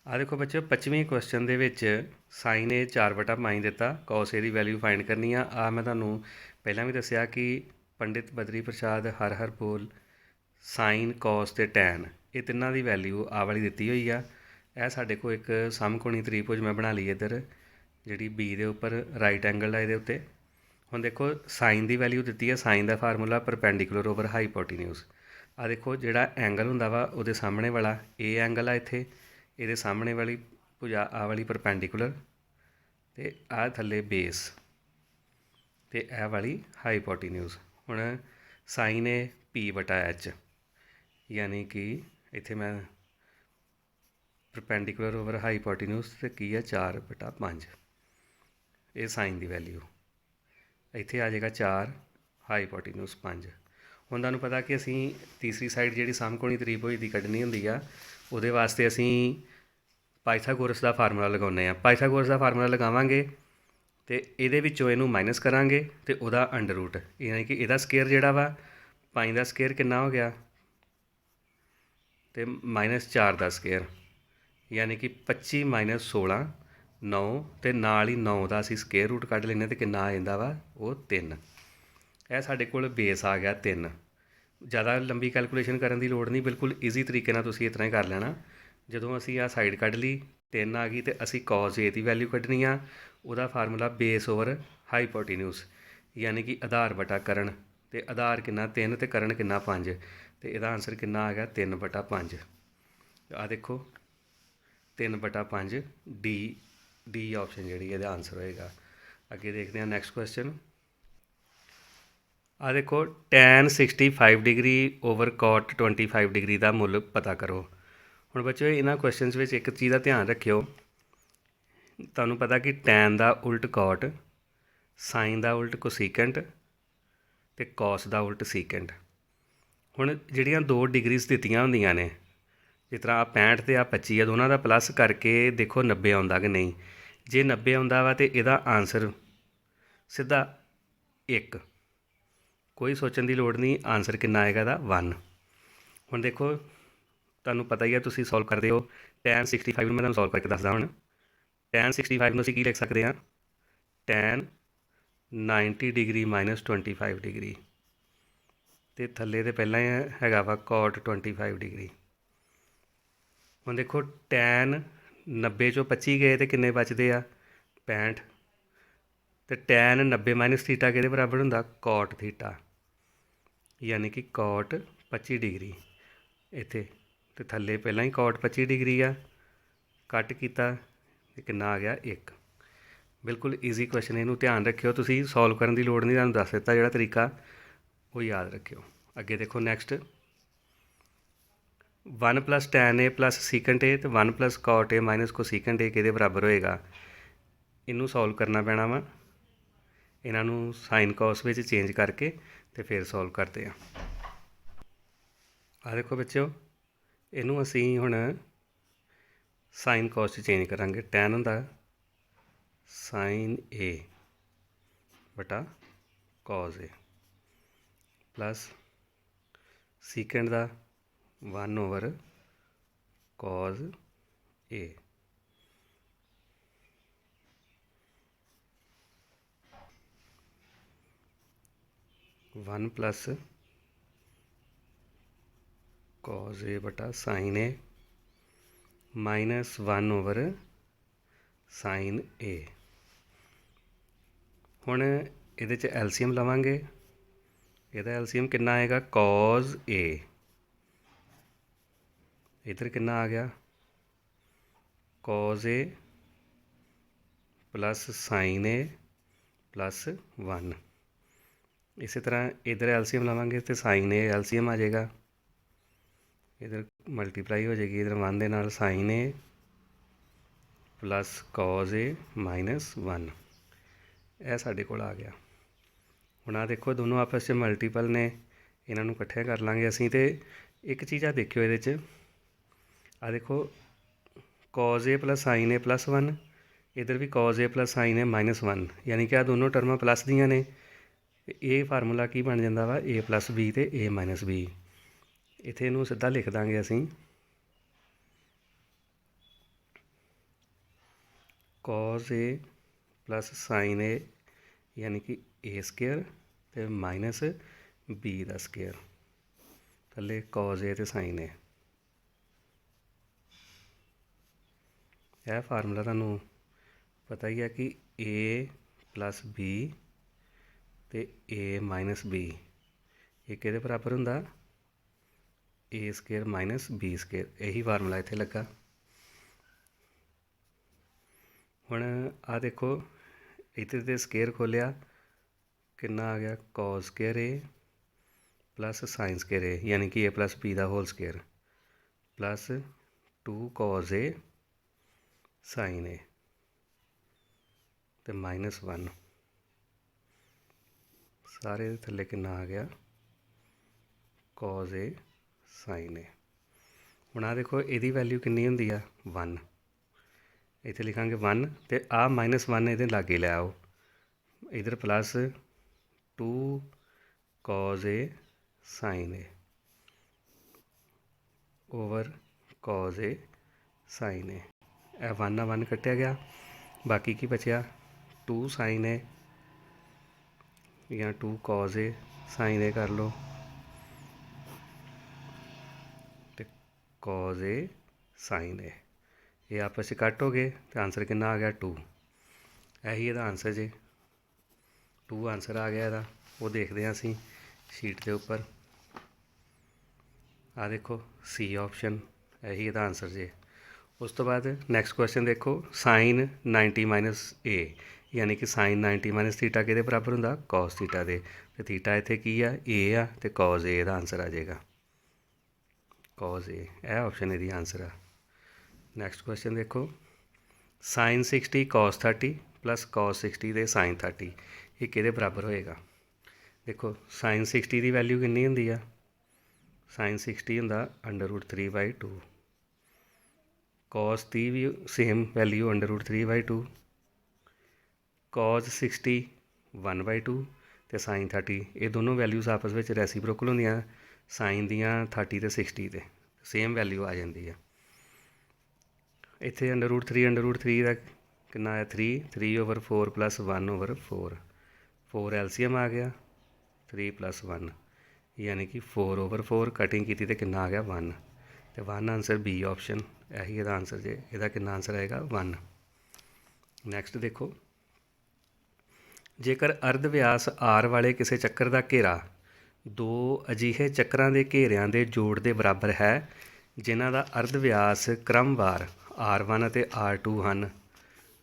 ਆਹ ਦੇਖੋ ਬੱਚਿਓ, 25ਵੇਂ ਕੁਐਸਚਨ ਦੇ ਵਿੱਚ ਸਾਈਨ ਏ 4/5 ਦਿੱਤਾ, ਕੌਸ ਏ ਦੀ ਵੈਲਿਊ ਫਾਈਂਡ ਕਰਨੀ ਆ। ਆਹ ਮੈਂ ਤੁਹਾਨੂੰ ਪਹਿਲਾਂ ਵੀ ਦੱਸਿਆ ਕਿ ਪੰਡਿਤ ਬਦਰੀ ਪ੍ਰਸਾਦ ਹਰ ਹਰ ਬੋਲ, ਸਾਈਨ, ਕੌਸ ਅਤੇ ਟੈਨ, ਇਹ ਤਿੰਨਾਂ ਦੀ ਵੈਲਿਊ ਆਹ ਵਾਲੀ ਦਿੱਤੀ ਹੋਈ ਆ। ਇਹ ਸਾਡੇ ਕੋਲ ਇੱਕ ਸਮਕੋਣੀ ਤ੍ਰਿਭੁਜ ਮੈਂ ਬਣਾ ਲਈ ਇੱਧਰ, ਜਿਹੜੀ B ਦੇ ਉੱਪਰ ਰਾਈਟ ਐਂਗਲ ਆ ਇਹਦੇ ਉੱਤੇ। ਹੁਣ ਦੇਖੋ, ਸਾਈਨ ਦੀ ਵੈਲਿਊ ਦਿੱਤੀ ਹੈ। ਸਾਈਨ ਦਾ ਫਾਰਮੂਲਾ ਪਰਪੈਂਡੀਕੂਲਰ ਓਵਰ ਹਾਈਪੋਟੀਨਿਊਸ। ਆਹ ਦੇਖੋ, ਜਿਹੜਾ ਐਂਗਲ ਹੁੰਦਾ ਵਾ ਉਹਦੇ ਸਾਹਮਣੇ ਵਾਲਾ A ਐਂਗਲ ਆ ਇੱਥੇ, ਇਹਦੇ ਸਾਹਮਣੇ ਵਾਲੀ ਭੁਜਾ ਆਹ ਵਾਲੀ ਪਰਪੈਂਡੀਕੂਲਰ, ਅਤੇ ਆਹ ਥੱਲੇ ਬੇਸ, ਅਤੇ ਇਹ ਵਾਲੀ ਹਾਈਪੋਟੀਨਿਊਸ। ਹੁਣ ਸਾਈਨ ਏ P/H, ਯਾਨੀ ਕਿ ਇੱਥੇ ਮੈਂ ਪਰਪੈਂਡੀਕੂਲਰ ਓਵਰ ਹਾਈਪੋਟੀਨਿਊਸ ਅਤੇ ਕੀ ਹੈ 4/5। ਇਹ ਸਾਈਨ ਦੀ ਵੈਲਿਊ ਇੱਥੇ ਆ ਜਾਏਗਾ 4, ਹਾਈਪੋਟੀਨਿਊਸ 5। ਹੁਣ ਤੁਹਾਨੂੰ ਪਤਾ ਕਿ ਅਸੀਂ ਤੀਸਰੀ ਸਾਈਡ ਜਿਹੜੀ ਸਮਕੋਣੀ ਤ੍ਰਿਭੁਜ ਦੀ ਕੱਢਣੀ ਹੁੰਦੀ ਆ, ਉਹਦੇ ਵਾਸਤੇ ਅਸੀਂ ਪਾਇਥਾਗੋਰਸ ਦਾ ਫਾਰਮੂਲਾ ਲਗਾਉਂਦੇ ਹਾਂ। ਪਾਇਥਾਗੋਰਸ ਦਾ ਫਾਰਮੂਲਾ ਲਗਾਵਾਂਗੇ ਅਤੇ ਇਹਦੇ ਵਿੱਚੋਂ ਇਹਨੂੰ ਮਾਈਨਸ ਕਰਾਂਗੇ ਅਤੇ ਉਹਦਾ ਅੰਡਰ ਰੂਟ, ਯਾਨੀ ਕਿ ਇਹਦਾ ਸਕੇਅਰ ਜਿਹੜਾ ਵਾ 5 ਦਾ ਸਕੇਅਰ ਕਿੰਨਾ ਹੋ ਗਿਆ, ਅਤੇ -4 ਦਾ ਸਕੇਅਰ, ਯਾਨੀ ਕਿ 25 - 16 9, ਅਤੇ ਨਾਲ ਹੀ 9 ਦਾ ਅਸੀਂ ਸਕੇਅਰ ਰੂਟ ਕੱਢ ਲੈਂਦੇ ਅਤੇ ਕਿੰਨਾ ਆ ਜਾਂਦਾ ਵਾ ਉਹ 3। ਇਹ ਸਾਡੇ ਕੋਲ ਬੇਸ ਆ ਗਿਆ 3। ਜ਼ਿਆਦਾ ਲੰਬੀ ਕੈਲਕੂਲੇਸ਼ਨ ਕਰਨ ਦੀ ਲੋੜ ਨਹੀਂ, ਬਿਲਕੁਲ ਈਜ਼ੀ ਤਰੀਕੇ ਨਾਲ ਤੁਸੀਂ ਇਸ ਤਰ੍ਹਾਂ ਹੀ ਕਰ ਲੈਣਾ। ਜਦੋਂ ਅਸੀਂ ਆਹ ਸਾਈਡ ਕੱਢ ਲਈ, 3 ਆ ਗਈ, ਅਤੇ ਅਸੀਂ ਕੌਸ ਏ ਦੀ ਵੈਲਿਊ ਕੱਢਣੀ ਆ। ਉਹਦਾ ਫਾਰਮੂਲਾ ਬੇਸ ਓਵਰ ਹਾਈਪੋਟੀਨਿਊਸ, ਯਾਨੀ ਕਿ ਆਧਾਰ ਬਟਾ ਕਰਨ, ਅਤੇ ਆਧਾਰ ਕਿੰਨਾ 3 ਅਤੇ ਕਰਨ ਕਿੰਨਾ 5, ਅਤੇ ਇਹਦਾ ਆਨਸਰ ਕਿੰਨਾ ਆ ਗਿਆ 3/5। ਆਹ ਦੇਖੋ, 3/5 ਡੀ ਆਪਸ਼ਨ ਜਿਹੜੀ ਇਹਦਾ ਆਨਸਰ ਹੋਏਗਾ। ਅੱਗੇ ਦੇਖਦੇ ਹਾਂ ਨੈਕਸਟ ਕੁਐਸਚਨ। ਆਹ ਦੇਖੋ, tan 65 degree over cot 25 degree ਦਾ ਮੁੱਲ ਪਤਾ ਕਰੋ। ਹੁਣ ਬੱਚਿਓ ਇਹਨਾਂ ਕੁਐਸਚਨਸ ਵਿੱਚ ਇੱਕ ਚੀਜ਼ ਦਾ ਧਿਆਨ ਰੱਖਿਓ, ਤੁਹਾਨੂੰ ਪਤਾ ਕਿ ਟੈਨ ਦਾ ਉਲਟ ਕਾਟ, ਸਾਈਨ ਦਾ ਉਲਟ ਕੋਸੀਕੈਂਟ ਅਤੇ ਕੌਸ ਦਾ ਉਲਟ ਸੀਕੈਂਟ। ਹੁਣ ਜਿਹੜੀਆਂ 2 ਡਿਗਰੀਜ਼ ਦਿੱਤੀਆਂ ਹੁੰਦੀਆਂ ਨੇ, ਜਿਸ ਤਰ੍ਹਾਂ ਆ 65 ਅਤੇ ਆ 25 ਆ, ਦੋਨਾਂ ਦਾ ਪਲੱਸ ਕਰਕੇ ਦੇਖੋ 90 ਆਉਂਦਾ ਕਿ ਨਹੀਂ। ਜੇ 90 ਆਉਂਦਾ ਵਾ ਤਾਂ ਇਹਦਾ ਆਨਸਰ ਸਿੱਧਾ 1, ਕੋਈ ਸੋਚਣ ਦੀ ਲੋੜ ਨਹੀਂ। ਆਨਸਰ ਕਿੰਨਾ ਆਏਗਾ ਇਹਦਾ 1। ਹੁਣ ਦੇਖੋ ਤੁਹਾਨੂੰ ਪਤਾ ਹੀ ਆ, ਤੁਸੀਂ ਸੋਲਵ ਕਰਦੇ ਹੋ। ਟੈਨ 65 ਨੂੰ ਮੈਂ ਤੁਹਾਨੂੰ ਸੋਲਵ ਕਰਕੇ ਦੱਸਦਾ। ਹੁਣ ਟੈਨ 65 ਨੂੰ ਅਸੀਂ ਕੀ ਲਿਖ ਸਕਦੇ ਹਾਂ, ਟੈਨ 90 ਡਿਗਰੀ ਮਾਈਨਸ 25 ਡਿਗਰੀ, ਅਤੇ ਥੱਲੇ ਤਾਂ ਪਹਿਲਾਂ ਹੀ ਹੈਗਾ ਵਾ ਕਾਟ 25 ਡਿਗਰੀ। ਹੁਣ ਦੇਖੋ ਟੈਨ 90 ਚੋਂ 25 ਗਏ ਅਤੇ ਕਿੰਨੇ ਬਚਦੇ ਆ, 65। ਅਤੇ ਟੈਨ 90 ਮਾਈਨਸ ਥੀਟਾ ਕਿਹਦੇ ਬਰਾਬਰ ਹੁੰਦਾ, ਕਾਟ ਥੀਟਾ, ਯਾਨੀ ਕਿ ਕਾਟ 25 ਡਿਗਰੀ ਇੱਥੇ, ਅਤੇ ਥੱਲੇ ਪਹਿਲਾਂ ਹੀ ਕਾਟ 25 ਡਿਗਰੀ ਆ, ਕੱਟ ਕੀਤਾ ਅਤੇ ਕਿੰਨਾ ਆ ਗਿਆ 1। ਬਿਲਕੁਲ ਈਜ਼ੀ ਕੁਐਸਚਨ, ਇਹਨੂੰ ਧਿਆਨ ਰੱਖਿਓ। ਤੁਸੀਂ ਸੋਲਵ ਕਰਨ ਦੀ ਲੋੜ ਨਹੀਂ, ਤੁਹਾਨੂੰ ਦੱਸ ਦਿੱਤਾ ਜਿਹੜਾ ਤਰੀਕਾ, ਉਹ ਯਾਦ ਰੱਖਿਓ। ਅੱਗੇ ਦੇਖੋ next, 1 + tan a + secant a ਅਤੇ 1 + cot a - ਕੋਸੀਕੈਂਟ a ਕਿਹਦੇ ਬਰਾਬਰ ਹੋਏਗਾ। ਇਹਨੂੰ ਸੋਲਵ ਕਰਨਾ ਪੈਣਾ ਵਾ, ਇਹਨਾਂ ਨੂੰ ਸਾਈਨ ਕੌਸ ਵਿੱਚ ਚੇਂਜ ਕਰਕੇ ਅਤੇ ਫਿਰ ਸੋਲਵ ਕਰਦੇ ਹਾਂ। ਆਹ ਦੇਖੋ ਬੱਚਿਓ, ਇਹਨੂੰ ਅਸੀਂ ਹੁਣ ਸਾਈਨ ਕੌਸ 'ਚ ਚੇਂਜ ਕਰਾਂਗੇ। ਟੈਨ ਹੁੰਦਾ ਸਾਈਨ a ਬਟਾ ਕੌਸ a ਪਲੱਸ ਸੀਕੈਂਟ ਦਾ 1/cos a, +1 cos a बटा sin a -1/sin a। ਹੁਣ ਇਹਦੇ 'ਚ ਐਲਸੀਐਮ ਲਵਾਂਗੇ, ਇਹਦਾ ਐਲਸੀਐਮ ਕਿੰਨਾ ਆਏਗਾ, cos a, ਇੱਧਰ ਕਿੰਨਾ ਆ ਗਿਆ, cos a + sin a + 1। ਇਸੇ ਤਰ੍ਹਾਂ ਇੱਧਰ ਐਲਸੀਐਮ ਲਵਾਂਗੇ ਅਤੇ ਸਾਈਨ a ਐਲਸੀਐਮ ਆ ਜਾਏਗਾ, ਇੱਧਰ ਮਲਟੀਪਲਾਈ ਹੋ ਜਾਏਗੀ ਇੱਧਰ 1 ਦੇ ਨਾਲ, ਸਾਈਨ a + cos a -1। ਇਹ ਸਾਡੇ ਕੋਲ ਆ ਗਿਆ। ਹੁਣ ਆਹ ਦੇਖੋ ਦੋਨੋਂ ਆਪਸ 'ਚ ਮਲਟੀਪਲ ਨੇ, ਇਹਨਾਂ ਨੂੰ ਇਕੱਠੇ ਕਰ ਲਾਂਗੇ ਅਸੀਂ। ਅਤੇ ਇੱਕ ਚੀਜ਼ ਆ ਦੇਖਿਓ ਇਹਦੇ 'ਚ, ਆਹ ਦੇਖੋ cos a + sin a + 1, ਇੱਧਰ ਵੀ cos a + sin a -1, ਯਾਨੀ ਕਿ ਆਹ ਦੋਨੋਂ ਟਰਮਾਂ ਪਲੱਸ ਦੀਆਂ ਨੇ। ਇਹ ਫਾਰਮੂਲਾ ਕੀ ਬਣ ਜਾਂਦਾ ਵਾ, a + b ਅਤੇ a - b। ਇੱਥੇ ਇਹਨੂੰ ਸਿੱਧਾ ਲਿਖ ਦਾਂਗੇ ਅਸੀਂ, cos a + sin a ਯਾਨੀ ਕਿ a² ਅਤੇ -b ਦਾ ਸਕੇਅਰ, ਥੱਲੇ cos a ਅਤੇ sin a। ਇਹ ਫਾਰਮੂਲਾ ਤੁਹਾਨੂੰ ਪਤਾ ਹੀ ਹੈ ਕਿ a + b ਅਤੇ a - b ਇਹ ਕਿਹਦੇ ਬਰਾਬਰ ਹੁੰਦਾ, a² - b²। ਇਹੀ ਫਾਰਮੂਲਾ ਇੱਥੇ ਲੱਗਾ। ਹੁਣ ਆਹ ਦੇਖੋ ਇੱਧਰ ਦੇ ਸਕੇਅਰ ਖੋਲ੍ਹਿਆ, ਕਿੰਨਾ ਆ ਗਿਆ, cos² a + sin² a ਯਾਨੀ ਕਿ a + b ਦਾ whole square plus 2 cos a sin a ਅਤੇ -1, ਸਾਰੇ ਦੇ ਥੱਲੇ ਕਿੰਨਾ ਆ ਗਿਆ, cos a sin a। ਹੁਣ ਆਹ ਦੇਖੋ ਇਹਦੀ ਵੈਲਿਊ ਕਿੰਨੀ ਹੁੰਦੀ ਆ, 1, ਇੱਥੇ ਲਿਖਾਂਗੇ 1 ਅਤੇ ਆਹ -1 ਇਹਦੇ ਲਾਗੇ ਲੈ ਆਓ, ਇੱਧਰ plus 2 cos a sin a over cos a sin a। ਇਹ 1 ਨਾਲ 1 ਕੱਟਿਆ ਗਿਆ, ਬਾਕੀ ਕੀ ਬਚਿਆ, 2 sin a ਜਾਂ 2 cos a sin a ਕਰ ਲਓ ਅਤੇ cos a sin a। ਇਹ ਆਪਸ 'ਚ ਕੱਟ ਹੋ ਗਏ ਅਤੇ ਆਨਸਰ ਕਿੰਨਾ ਆ ਗਿਆ, 2। ਇਹੀ ਇਹਦਾ ਆਨਸਰ ਜੇ, 2 ਆਨਸਰ ਆ ਗਿਆ ਇਹਦਾ। ਉਹ ਦੇਖਦੇ ਹਾਂ ਅਸੀਂ ਸ਼ੀਟ ਦੇ ਉੱਪਰ। ਆਹ ਦੇਖੋ C ਆਪਸ਼ਨ, ਇਹੀ ਇਹਦਾ ਆਨਸਰ ਜੇ। ਉਸ ਤੋਂ ਬਾਅਦ ਨੈਕਸਟ ਕੁਐਸਚਨ ਦੇਖੋ, sin 90 - a ਯਾਨੀ ਕਿ sin 90 - ਥੀਟਾ ਕਿਹਦੇ ਬਰਾਬਰ ਹੁੰਦਾ, cos ਥੀਟਾ ਦੇ। ਅਤੇ ਥੀਟਾ ਇੱਥੇ ਕੀ ਆ, a ਆ, ਅਤੇ cos a ਇਹਦਾ ਆਨਸਰ ਆ ਜਾਏਗਾ, cos a। ਇਹ ਆਪਸ਼ਨ ਇਹਦੀ ਆਨਸਰ ਆ। ਨੈਕਸਟ ਕੁਐਸਚਨ ਦੇਖੋ, ਸਾਈਨ 60 cos 30 ਪਲੱਸ cos 60 ਦੇ ਸਾਈਨ 30 ਇਹ ਕਿਹਦੇ ਬਰਾਬਰ ਹੋਏਗਾ। ਦੇਖੋ ਸਾਈਨ 60 ਦੀ ਵੈਲਿਊ ਕਿੰਨੀ ਹੁੰਦੀ ਆ, ਸਾਈਨ 60 ਹੁੰਦਾ √3/2, cos 30 ਵੀ ਸੇਮ ਵੈਲਿਊ √3/2, cos 60 1/2 ਅਤੇ ਸਾਈਨ 30 ਇਹ ਦੋਨੋਂ ਵੈਲਿਊਜ਼ ਆਪਸ ਵਿੱਚ ਰੈਸੀਪ੍ਰੋਕਲ ਹੁੰਦੀਆਂ ਸਾਈਨ ਦੀਆਂ 30 ਅਤੇ 60 ਤੇ ਸੇਮ ਵੈਲਿਊ ਆ ਜਾਂਦੀ ਆ। ਇੱਥੇ √3 ਦਾ ਕਿੰਨਾ ਆਇਆ 3/4 ਪਲੱਸ 1/4 4 ਐਲਸੀਐਮ ਆ ਗਿਆ 3 + 1 ਯਾਨੀ ਕਿ 4/4 ਕਟਿੰਗ ਕੀਤੀ ਤੇ ਕਿੰਨਾ ਆ ਗਿਆ 1 ਅਤੇ 1 ਆਨਸਰ ਬੀ ਆਪਸ਼ਨ ਇਹੀ ਇਹਦਾ ਆਨਸਰ ਜੇ। ਇਹਦਾ ਕਿੰਨਾ ਆਨਸਰ ਆਏਗਾ 1। ਨੈਕਸਟ ਦੇਖੋ, ਜੇਕਰ ਅਰਧ ਵਿਆਸ ਆਰ ਵਾਲੇ ਕਿਸੇ ਚੱਕਰ ਦਾ ਘੇਰਾ ਦੋ ਅਜਿਹੇ ਚੱਕਰਾਂ ਦੇ ਘੇਰਿਆਂ ਦੇ ਜੋੜ ਦੇ ਬਰਾਬਰ ਹੈ ਜਿਨ੍ਹਾਂ ਦਾ ਅਰਧ ਵਿਆਸ ਕ੍ਰਮਵਾਰ R1 ਅਤੇ R2 ਹਨ।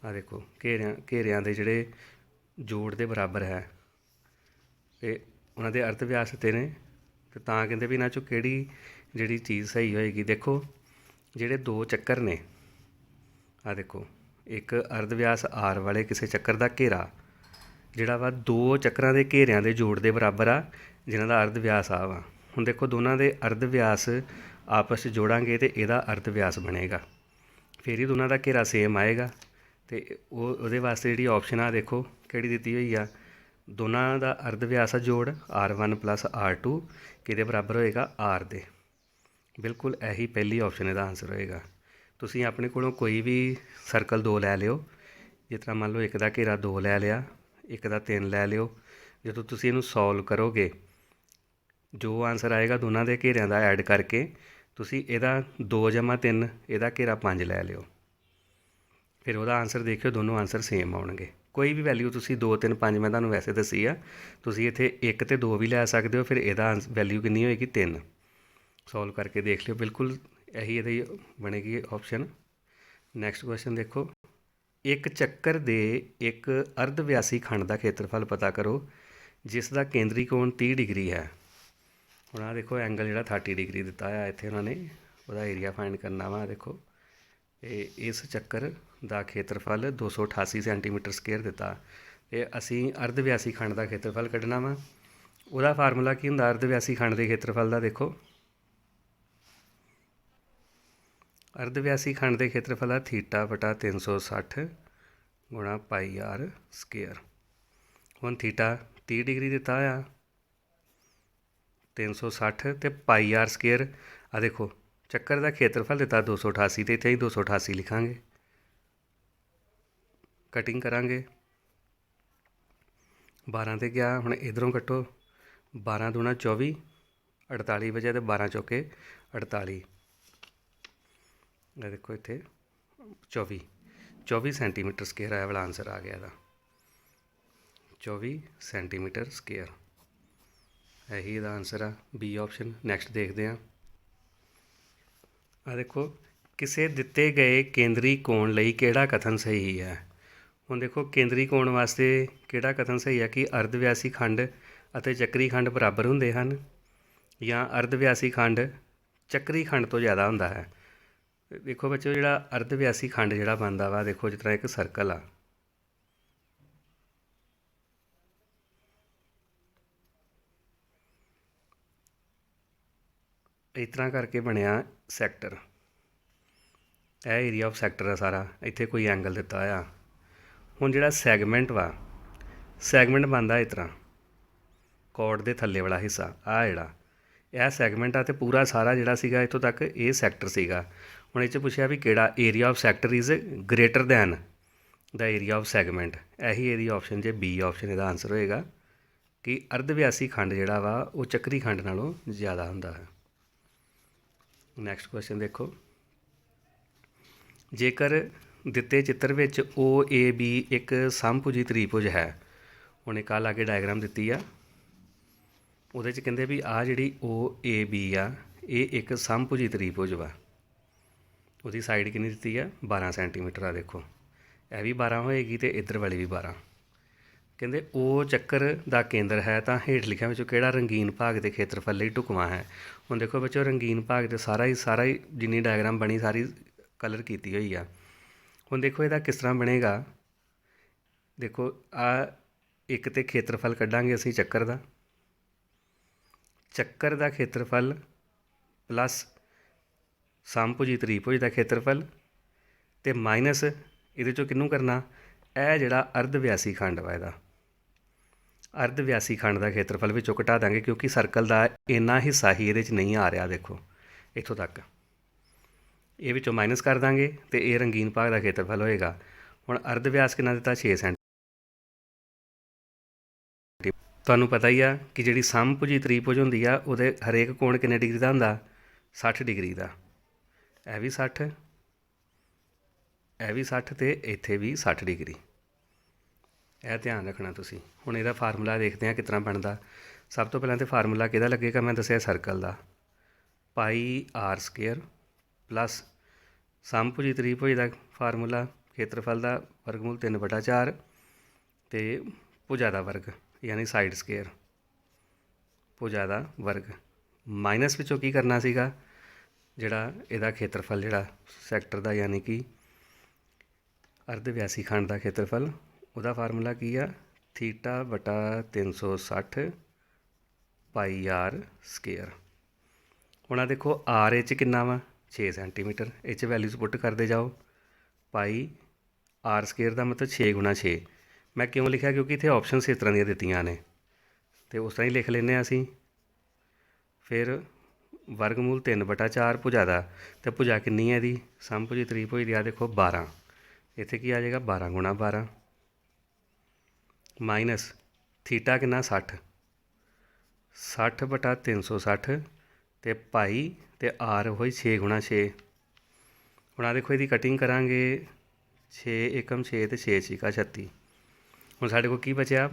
ਆ ਦੇਖੋ ਘੇਰਿਆਂ ਦੇ ਜਿਹੜੇ ਜੋੜ ਦੇ ਬਰਾਬਰ ਹੈ ਅਤੇ ਉਹਨਾਂ ਦੇ ਅਰਧ ਵਿਆਸ ਤੇ ਨੇ, ਅਤੇ ਤਾਂ ਕਹਿੰਦੇ ਵੀ ਇਹਨਾਂ 'ਚੋਂ ਕਿਹੜੀ ਜਿਹੜੀ ਚੀਜ਼ ਸਹੀ ਹੋਏਗੀ। ਦੇਖੋ ਜਿਹੜੇ ਦੋ ਚੱਕਰ ਨੇ, ਆ ਦੇਖੋ ਇੱਕ ਅਰਧ ਵਿਆਸ ਆਰ ਵਾਲੇ ਕਿਸੇ ਚੱਕਰ ਦਾ ਘੇਰਾ ਜਿਹੜਾ ਵਾ ਦੋ ਚੱਕਰਾਂ ਦੇ ਘੇਰਿਆਂ ਦੇ ਜੋੜ ਦੇ ਬਰਾਬਰ ਆ ਜਿਨ੍ਹਾਂ ਦਾ ਅਰਧ ਵਿਆਸ ਆ ਵਾ। ਹੁਣ ਦੇਖੋ ਦੋਨਾਂ ਦੇ ਅਰਧ ਵਿਆਸ ਆਪਸ 'ਚ ਜੋੜਾਂਗੇ ਅਤੇ ਇਹਦਾ ਅਰਧ ਵਿਆਸ ਬਣੇਗਾ, ਫਿਰ ਹੀ ਦੋਨਾਂ ਦਾ ਘੇਰਾ ਸੇਮ ਆਏਗਾ। ਅਤੇ ਉਹਦੇ ਵਾਸਤੇ ਜਿਹੜੀ ਆਪਸ਼ਨ ਆ ਦੇਖੋ ਕਿਹੜੀ ਦਿੱਤੀ ਹੋਈ ਆ, ਦੋਨਾਂ ਦਾ ਅਰਧ ਵਿਆਸ ਆ ਜੋੜ R1 + R2 ਕਿਹਦੇ ਬਰਾਬਰ ਹੋਏਗਾ R ਦੇ। ਬਿਲਕੁਲ ਇਹੀ ਪਹਿਲੀ ਆਪਸ਼ਨ ਇਹਦਾ ਆਨਸਰ ਹੋਏਗਾ। ਤੁਸੀਂ ਆਪਣੇ ਕੋਲੋਂ ਕੋਈ ਵੀ ਸਰਕਲ 2 ਲੈ ਲਿਓ, ਜਿਸ ਤਰ੍ਹਾਂ ਮੰਨ ਲਓ ਇੱਕ ਦਾ ਘੇਰਾ 2 ਲੈ ਲਿਆ, ਇੱਕ ਦਾ 3 ਲੈ ਲਿਓ। ਜਦੋਂ ਤੁਸੀਂ ਇਹਨੂੰ ਸੋਲਵ ਕਰੋਗੇ ਜੋ ਆਨਸਰ ਆਏਗਾ ਦੋਨਾਂ ਦੇ ਘੇਰਿਆਂ ਦਾ ਐਡ ਕਰਕੇ ਤੁਸੀਂ ਇਹਦਾ 2 + 3 ਇਹਦਾ ਘੇਰਾ 5 ਲੈ ਲਿਓ, ਫਿਰ ਉਹਦਾ ਆਨਸਰ ਦੇਖਿਓ ਦੋਨੋਂ ਆਨਸਰ ਸੇਮ ਆਉਣਗੇ। ਕੋਈ ਵੀ ਵੈਲਿਊ ਤੁਸੀਂ 2 3 5 ਮੈਂ ਤੁਹਾਨੂੰ ਵੈਸੇ ਦੱਸੀ ਆ, ਤੁਸੀਂ ਇੱਥੇ 1 ਅਤੇ 2 ਵੀ ਲੈ ਸਕਦੇ ਹੋ, ਫਿਰ ਇਹਦਾ ਵੈਲਿਊ ਕਿੰਨੀ ਹੋਏਗੀ 3। ਸੋਲਵ ਕਰਕੇ ਦੇਖ ਲਿਓ, ਬਿਲਕੁਲ ਇਹੀ ਇਹਦੀ ਬਣੇਗੀ ਆਪਸ਼ਨ। ਨੈਕਸਟ ਕੁਐਸਚਨ ਦੇਖੋ, ਇੱਕ ਚੱਕਰ ਦੇ ਇੱਕ ਅਰਧ ਵਿਆਸੀ ਖੰਡ ਦਾ ਖੇਤਰਫਲ ਪਤਾ ਕਰੋ ਜਿਸ ਦਾ ਕੇਂਦਰੀ ਕੋਣ 30 ਡਿਗਰੀ ਹੈ। ਹੁਣ ਆਹ ਦੇਖੋ ਐਂਗਲ ਜਿਹੜਾ 30 ਡਿਗਰੀ ਦਿੱਤਾ ਹੋਇਆ ਇੱਥੇ ਉਹਨਾਂ ਨੇ, ਉਹਦਾ ਏਰੀਆ ਫਾਈਂਡ ਕਰਨਾ ਵਾ। ਦੇਖੋ ਇਸ ਚੱਕਰ ਦਾ ਖੇਤਰਫਲ 288 ਸੈਂਟੀਮੀਟਰ ਸਕੁਏਅਰ ਦਿੱਤਾ ਅਤੇ ਅਸੀਂ ਅਰਧ ਵਿਆਸੀ ਖੰਡ ਦਾ ਖੇਤਰਫਲ ਕੱਢਣਾ ਵਾ। ਉਹਦਾ ਫਾਰਮੂਲਾ ਕੀ ਹੁੰਦਾ ਅਰਧ ਵਿਆਸੀ ਖੰਡ ਦੇ ਖੇਤਰਫਲ ਦਾ, ਦੇਖੋ ਅਰਧ ਵਿਆਸੀ ਖੰਡ ਦੇ ਖੇਤਰਫਲ ਆ θ/360 × πr²। ਹੁਣ θ 30 ਡਿਗਰੀ ਦਿੱਤਾ ਹੋਇਆ, 360 ਅਤੇ πr²। ਆ ਦੇਖੋ ਚੱਕਰ ਦਾ ਖੇਤਰਫਲ ਦਿੱਤਾ 288 ਅਤੇ ਇੱਥੇ ਹੀ 288 ਲਿਖਾਂਗੇ, ਕਟਿੰਗ ਕਰਾਂਗੇ 12 ਤੇ ਗਿਆ। ਹੁਣ ਇੱਧਰੋਂ ਕੱਟੋ 12 ਦੂਣਾ 24, 48 ਵਜੇ ਅਤੇ 12 ਚੌਕੇ 48। ਇਹ ਦੇਖੋ ਇੱਥੇ 24 ਸੈਂਟੀਮੀਟਰ ਸਕੁਏਅਰ ਆਇਆ ਵਾਲਾ ਆਨਸਰ ਆ ਗਿਆ ਇਹਦਾ 24 ਸੈਂਟੀਮੀਟਰ ਸਕੁਏਅਰ। ਇਹੀ ਇਹਦਾ ਆਨਸਰ ਆ ਬੀ ਆਪਸ਼ਨ। ਨੈਕਸਟ ਦੇਖਦੇ ਹਾਂ। ਆ ਦੇਖੋ ਕਿਸੇ ਦਿੱਤੇ ਗਏ ਕੇਂਦਰੀ ਕੋਣ ਲਈ ਕਿਹੜਾ ਕਥਨ ਸਹੀ ਹੈ। ਹੁਣ ਦੇਖੋ ਕੇਂਦਰੀ ਕੋਣ ਵਾਸਤੇ ਕਿਹੜਾ ਕਥਨ ਸਹੀ ਹੈ ਕਿ ਅਰਧ ਵਿਆਸੀ ਖੰਡ ਅਤੇ ਚੱਕਰੀ ਖੰਡ ਬਰਾਬਰ ਹੁੰਦੇ ਹਨ ਜਾਂ ਅਰਧ ਵਿਆਸੀ ਖੰਡ ਚੱਕਰੀ ਖੰਡ ਤੋਂ ਜ਼ਿਆਦਾ ਹੁੰਦਾ ਹੈ। ਦੇਖੋ ਬੱਚੋ ਜਿਹੜਾ ਅਰਧ ਵਿਆਸੀ ਖੰਡ ਜਿਹੜਾ ਬਣਦਾ ਵਾ, ਦੇਖੋ ਜਿਸ ਤਰ੍ਹਾਂ ਇੱਕ ਸਰਕਲ ਆ, ਇਸ ਤਰ੍ਹਾਂ ਕਰਕੇ ਬਣਿਆ ਸੈਕਟਰ, ਇਹ ਏਰੀਆ ਆਫ ਸੈਕਟਰ ਆ ਸਾਰਾ। ਇੱਥੇ ਕੋਈ ਐਂਗਲ ਦਿੱਤਾ ਆ। ਹੁਣ ਜਿਹੜਾ ਸੈਗਮੈਂਟ ਵਾ, ਸੈਗਮੈਂਟ ਬਣਦਾ ਇਸ ਤਰ੍ਹਾਂ, ਕੋਡ ਦੇ ਥੱਲੇ ਵਾਲਾ ਹਿੱਸਾ ਆ ਜਿਹੜਾ ਇਹ ਸੈਗਮੈਂਟ ਆ, ਅਤੇ ਪੂਰਾ ਸਾਰਾ ਜਿਹੜਾ ਸੀਗਾ ਇੱਥੋਂ ਤੱਕ ਇਹ ਸੈਕਟਰ ਸੀਗਾ। ਹੁਣ ਇਹ 'ਚ ਪੁੱਛਿਆ ਵੀ ਕਿਹੜਾ area of sector is greater then the area of segment. ਇਹੀ ਇਹਦੀ ਆਪਸ਼ਨ ਜੇ ਬੀ ਆਪਸ਼ਨ ਇਹਦਾ ਆਨਸਰ ਹੋਏਗਾ ਕਿ ਅਰਧ ਵਿਆਸੀ ਖੰਡ ਜਿਹੜਾ ਵਾ ਉਹ ਚੱਕਰੀ ਖੰਡ ਨਾਲੋਂ ਜ਼ਿਆਦਾ ਹੁੰਦਾ ਹੈ। ਨੈਕਸਟ ਕੁਐਸਚਨ ਦੇਖੋ, ਜੇਕਰ ਦਿੱਤੇ ਚਿੱਤਰ ਵਿੱਚ OAB ਇੱਕ ਸਮਭੁਜੀ ਤ੍ਰਿਭੁਜ ਹੈ। ਹੁਣ ਇੱਕ ਆਹ ਲਾਗੇ ਡਾਇਗਰਾਮ ਦਿੱਤੀ ਆ, ਉਹਦੇ 'ਚ ਕਹਿੰਦੇ ਵੀ ਆਹ ਜਿਹੜੀ OAB ਆ ਇਹ ਇੱਕ ਸਮਭੁਜੀ ਤ੍ਰਿਭੁਜ ਵਾ। ਉਹਦੀ ਸਾਈਡ ਕਿੰਨੀ ਦਿੱਤੀ ਆ 12 ਸੈਂਟੀਮੀਟਰ ਆ। ਦੇਖੋ ਇਹ ਵੀ 12 ਹੋਏਗੀ ਅਤੇ ਇੱਧਰ ਵਾਲੀ ਵੀ 12। ਕਹਿੰਦੇ ਉਹ ਚੱਕਰ ਦਾ ਕੇਂਦਰ ਹੈ ਤਾਂ ਹੇਠ ਲਿਖਿਆਂ ਵਿੱਚੋਂ ਕਿਹੜਾ ਰੰਗੀਨ ਭਾਗ ਦੇ ਖੇਤਰਫਲ ਲਈ ਢੁਕਵਾਂ ਹੈ। ਹੁਣ ਦੇਖੋ ਬੱਚੋ ਰੰਗੀਨ ਭਾਗ ਦੇ ਸਾਰਾ ਹੀ ਜਿੰਨੀ ਡਾਇਗਰਾਮ ਬਣੀ ਸਾਰੀ ਕਲਰ ਕੀਤੀ ਹੋਈ ਆ। ਹੁਣ ਦੇਖੋ ਇਹਦਾ ਕਿਸ ਤਰ੍ਹਾਂ ਬਣੇਗਾ। ਦੇਖੋ ਆ ਇੱਕ ਤੇ ਖੇਤਰਫਲ ਕੱਢਾਂਗੇ ਅਸੀਂ ਚੱਕਰ ਦਾ ਖੇਤਰਫਲ ਪਲੱਸ ਸਮਭੁਜੀ ਤ੍ਰਿਭੁਜ ਦਾ ਖੇਤਰਫਲ ਤੇ ਮਾਈਨਸ ਇਹਦੇ ਚੋਂ ਕਿਹਨੂੰ ਕਰਨਾ, ਇਹ ਜਿਹੜਾ ਅਰਧ ਵਿਆਸੀ ਖੰਡ ਵਾ ਇਹਦਾ ਅਰਧ ਵਿਆਸੀ ਖੰਡ ਦਾ ਖੇਤਰਫਲ ਵਿੱਚੋਂ ਘਟਾ ਦਾਂਗੇ, ਕਿਉਂਕਿ ਸਰਕਲ ਦਾ ਇੰਨਾ ਹਿੱਸਾ ਹੀ ਇਹਦੇ 'ਚ ਨਹੀਂ ਆ ਰਿਹਾ। ਦੇਖੋ ਇੱਥੋਂ ਤੱਕ ਇਹ ਵਿੱਚੋਂ ਮਾਈਨਸ ਕਰ ਦਾਂਗੇ ਤੇ ਇਹ ਰੰਗੀਨ ਭਾਗ ਦਾ ਖੇਤਰਫਲ ਹੋਏਗਾ। ਹੁਣ ਅਰਧ ਵਿਆਸ ਕਿੰਨਾ ਦਿੱਤਾ, 6 ਸੈਂਟੀਮੀਟਰ। ਤੁਹਾਨੂੰ ਪਤਾ ਹੀ ਆ ਕਿ ਜਿਹੜੀ ਸਮਭੁਜੀ ਤ੍ਰਿਭੁਜ ਹੁੰਦੀ ਆ ਉਹਦੇ ਹਰੇਕ ਕੋਣ ਕਿੰਨੇ ਡਿਗਰੀ ਦਾ ਹੁੰਦਾ, 60 ਡਿਗਰੀ ਦਾ। ਇਹ ਵੀ 60, ਇਹ ਵੀ 60 ਤੇ ਇੱਥੇ ਵੀ 60 ਡਿਗਰੀ। ਇਹ ਧਿਆਨ ਰੱਖਣਾ ਤੁਸੀਂ। ਹੁਣ ਇਹਦਾ ਫਾਰਮੂਲਾ ਦੇਖਦੇ ਹਾਂ ਕਿਸ ਤਰ੍ਹਾਂ ਬਣਦਾ। ਸਭ ਤੋਂ ਪਹਿਲਾਂ ਤਾਂ ਫਾਰਮੂਲਾ ਕਿਹਦਾ ਲੱਗੇਗਾ, ਮੈਂ ਦੱਸਿਆ ਸਰਕਲ ਦਾ, ਪਾਈ ਆਰ ਸਕੇਅਰ ਪਲੱਸ ਸਮਭੁਜੀ ਤ੍ਰਿਭੁਜ ਦਾ ਫਾਰਮੂਲਾ ਖੇਤਰਫਲ ਦਾ ਵਰਗਮੂਲ 3/4 ਤੇ ਭੁਜਾ ਦਾ ਵਰਗ ਯਾਨੀ ਸਾਈਡ ਸਕੇਅਰ ਭੁਜਾ ਦਾ ਵਰਗ। ਮਾਈਨਸ ਵਿੱਚੋਂ ਕੀ ਕਰਨਾ ਸੀਗਾ, ਜਿਹੜਾ ਇਹਦਾ ਖੇਤਰਫਲ ਜਿਹੜਾ ਸੈਕਟਰ ਦਾ ਯਾਨੀ ਕਿ ਅਰਧ ਵਿਆਸੀ ਖੰਡ ਦਾ ਖੇਤਰਫਲ, ਉਹਦਾ ਫਾਰਮੂਲਾ ਕੀ ਆ, θ/360 ਪਾਈ ਆਰ ਸਕੇਅਰ। ਹੁਣ ਆ ਦੇਖੋ ਆਰ ਇਹ 'ਚ ਕਿੰਨਾ ਵਾ, 6 ਸੈਂਟੀਮੀਟਰ। ਇਹ 'ਚ ਵੈਲਿਊਜ਼ ਪੁੱਟ ਕਰਦੇ ਜਾਓ। ਪਾਈ ਆਰ ਸਕੇਅਰ ਦਾ ਮਤਲਬ 6 × 6। ਮੈਂ ਕਿਉਂ ਲਿਖਿਆ, ਕਿਉਂਕਿ ਇੱਥੇ ਆਪਸ਼ਨਸ ਇਸ ਤਰ੍ਹਾਂ ਦੀਆਂ ਦਿੱਤੀਆਂ ਨੇ ਅਤੇ ਉਸ ਤਰ੍ਹਾਂ ਹੀ ਲਿਖ ਲੈਂਦੇ ਹਾਂ ਅਸੀਂ। ਫਿਰ ਵਰਗਮੂਲ 3/4 ਭੁਜਾ ਦਾ, ਅਤੇ ਭੁਜਾ ਕਿੰਨੀ ਹੈ ਇਹਦੀ, ਸਮਭੁਜੀ ਤ੍ਰਿਭੁਜ ਦੀ ਆ ਦੇਖੋ 12। ਇੱਥੇ ਕੀ ਆ ਜਾਏਗਾ, 12 × 12 ਮਾਈਨਸ ਥੀਟਾ ਕਿੰਨਾ 60, 60/360 ਅਤੇ ਪਾਈ ਅਤੇ ਆਰ ਹੋਈ 6 × 6। ਹੁਣ ਆ ਦੇਖੋ ਇਹਦੀ ਕਟਿੰਗ ਕਰਾਂਗੇ, 6 × 6 ਅਤੇ 6 × 36। ਹੁਣ ਸਾਡੇ ਕੋਲ ਕੀ ਬਚਿਆ,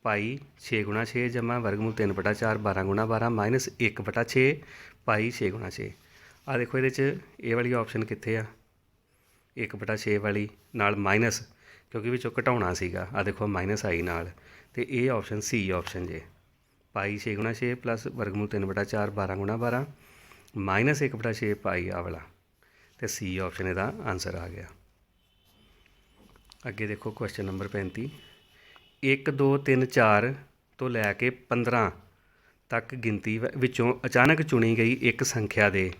ਪਾਈ 6 × 6 ਜਮ੍ਹਾਂ ਵਰਗਮੂਲ 3/4 12 × 12 ਮਾਈਨਸ 1/6 ਪਾਈ 6 × 6। ਆ ਦੇਖੋ ਇਹਦੇ 'ਚ ਇਹ ਵਾਲੀ ਆਪਸ਼ਨ ਕਿੱਥੇ ਆ, 1/6 ਵਾਲੀ ਨਾਲ ਮਾਈਨਸ, ਕਿਉਂਕਿ ਵਿੱਚੋਂ ਘਟਾਉਣਾ ਸੀਗਾ। ਆ ਦੇਖੋ ਮਾਈਨਸ ਆਈ ਨਾਲ, ਅਤੇ ਇਹ ਆਪਸ਼ਨ ਸੀ ਆਪਸ਼ਨ ਜੇ, ਪਾਈ 6 × 6 ਪਲੱਸ ਵਰਗਮੂਲ 3/4 12 × 12 ਮਾਈਨਸ 1/6 ਪਾਈ ਆ ਵਾਲਾ, ਅਤੇ ਸੀ ਆਪਸ਼ਨ ਇਹਦਾ ਆਨਸਰ ਆ ਗਿਆ। ਅੱਗੇ ਦੇਖੋ ਕੁਐਸਚਨ ਨੰਬਰ 35। 1 2 3 4 ਤੋਂ ਲੈ ਕੇ 15 ਤੱਕ ਗਿਣਤੀ ਵਿੱਚੋਂ ਅਚਾਨਕ ਚੁਣੀ ਗਈ ਇੱਕ ਸੰਖਿਆ ਦੇ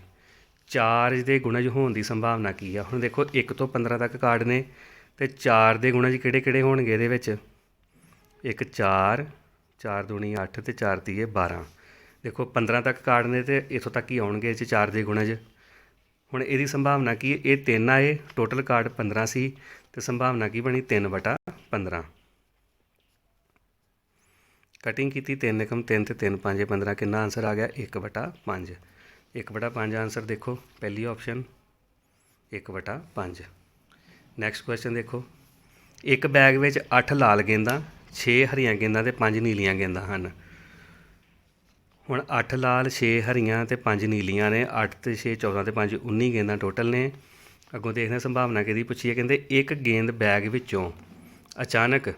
ਚਾਰਜ ਦੇ ਗੁਣਜ ਹੋਣ ਦੀ ਸੰਭਾਵਨਾ ਕੀ ਆ। ਹੁਣ ਦੇਖੋ 1 ਤੋਂ 15 ਤੱਕ ਕਾਰਡ ਨੇ, ਅਤੇ 4 ਦੇ ਗੁਣਜ ਕਿਹੜੇ ਕਿਹੜੇ ਹੋਣਗੇ ਇਹਦੇ ਵਿੱਚ, ਇੱਕ 4 4 ਦੂਣੀ 8 ਅਤੇ 4 ਤੀਏ 12। ਦੇਖੋ 15 ਤੱਕ ਕਾਰਡ ਨੇ ਅਤੇ ਇੱਥੋਂ ਤੱਕ ਹੀ ਆਉਣਗੇ ਇਹ 'ਚ 4 ਦੇ ਗੁਣਜ। ਹੁਣ ਇਹਦੀ ਸੰਭਾਵਨਾ ਕੀ ਹੈ, ਇਹ 3 ਆਏ, ਟੋਟਲ ਕਾਰਡ 15 ਸੀ, ਅਤੇ ਸੰਭਾਵਨਾ ਕੀ ਬਣੀ 3/15। ਕਟਿੰਗ ਕੀਤੀ 3 × 3 ਅਤੇ 3 × 5 = 15, ਕਿੰਨਾ ਆਨਸਰ ਆ ਗਿਆ 1/5। 1/5 ਆਨਸਰ ਦੇਖੋ ਪਹਿਲੀ ਆਪਸ਼ਨ 1/5। ਨੈਕਸਟ ਕੁਐਸਚਨ ਦੇਖੋ, ਇੱਕ ਬੈਗ ਵਿੱਚ 8 ਲਾਲ ਗੇਂਦਾਂ 6 ਹਰੀਆਂ ਗੇਂਦਾਂ ਅਤੇ 5 ਨੀਲੀਆਂ ਗੇਂਦਾਂ ਹਨ। ਹੁਣ 8 ਲਾਲ 6 ਹਰੀਆਂ ਅਤੇ 5 ਨੀਲੀਆਂ ਨੇ, 8 ਅਤੇ 6 14 ਅਤੇ 5 19 ਗੇਂਦਾਂ ਟੋਟਲ ਨੇ। ਅੱਗੋਂ ਦੇਖਦੇ ਹਾਂ ਸੰਭਾਵਨਾ ਕਿਹਦੀ ਪੁੱਛੀ ਹੈ। ਕਹਿੰਦੇ ਇੱਕ ਗੇਂਦ ਬੈਗ ਵਿੱਚੋਂ ਅਚਾਨਕ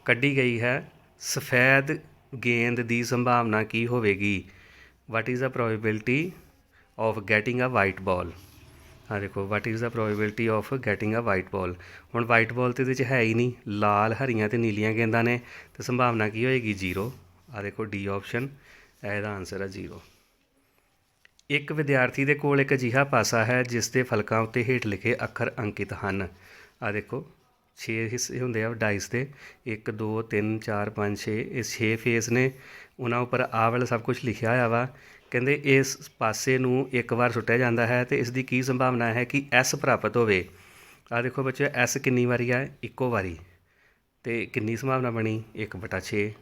ਕੱਢੀ ਗਈ ਹੈ, ਸਫੈਦ ਗੇਂਦ ਦੀ ਸੰਭਾਵਨਾ ਕੀ ਹੋਵੇਗੀ। What is the probability of getting a white ball. ਹਾਂ ਦੇਖੋ what is the probability of getting a white ball. ਹੁਣ ਵਾਈਟ ਬਾਲ ਤਾਂ ਇਹਦੇ 'ਚ ਹੈ ਹੀ ਨਹੀਂ, ਲਾਲ ਹਰੀਆਂ ਅਤੇ ਨੀਲੀਆਂ ਗੇਂਦਾਂ ਨੇ, ਅਤੇ ਸੰਭਾਵਨਾ ਕੀ ਹੋਏਗੀ 0। ਆ ਦੇਖੋ ਡੀ ਆਪਸ਼ਨ, ਇਹਦਾ ਆਨਸਰ ਹੈ 0। ਇੱਕ ਵਿਦਿਆਰਥੀ ਦੇ ਕੋਲ ਇੱਕ ਅਜਿਹਾ ਪਾਸਾ ਹੈ ਜਿਸ ਦੇ ਫਲਕਾਂ ਉੱਤੇ ਹੇਠ ਲਿਖੇ ਅੱਖਰ ਅੰਕਿਤ ਹਨ। ਆ ਦੇਖੋ 6 ਹਿੱਸੇ ਹੁੰਦੇ ਆ ਡਾਈਸ ਦੇ, 1 2 3 4 5 6, ਇਹ 6 ਫੇਸ ਨੇ, ਉਹਨਾਂ ਉੱਪਰ ਆਹ ਵਾਲਾ ਸਭ ਕੁਝ ਲਿਖਿਆ ਹੋਇਆ ਵਾ। ਕਹਿੰਦੇ ਇਸ ਪਾਸੇ ਨੂੰ ਇੱਕ ਵਾਰ ਸੁੱਟਿਆ ਜਾਂਦਾ ਹੈ ਅਤੇ ਇਸ ਦੀ ਕੀ ਸੰਭਾਵਨਾ ਹੈ ਕਿ ਐਸ ਪ੍ਰਾਪਤ ਹੋਵੇ। ਆਹ ਦੇਖੋ ਬੱਚੇ ਐਸ ਕਿੰਨੀ ਵਾਰੀ ਆ, ਇੱਕੋ ਵਾਰੀ, ਅਤੇ ਕਿੰਨੀ ਸੰਭਾਵਨਾ ਬਣੀ 1/6।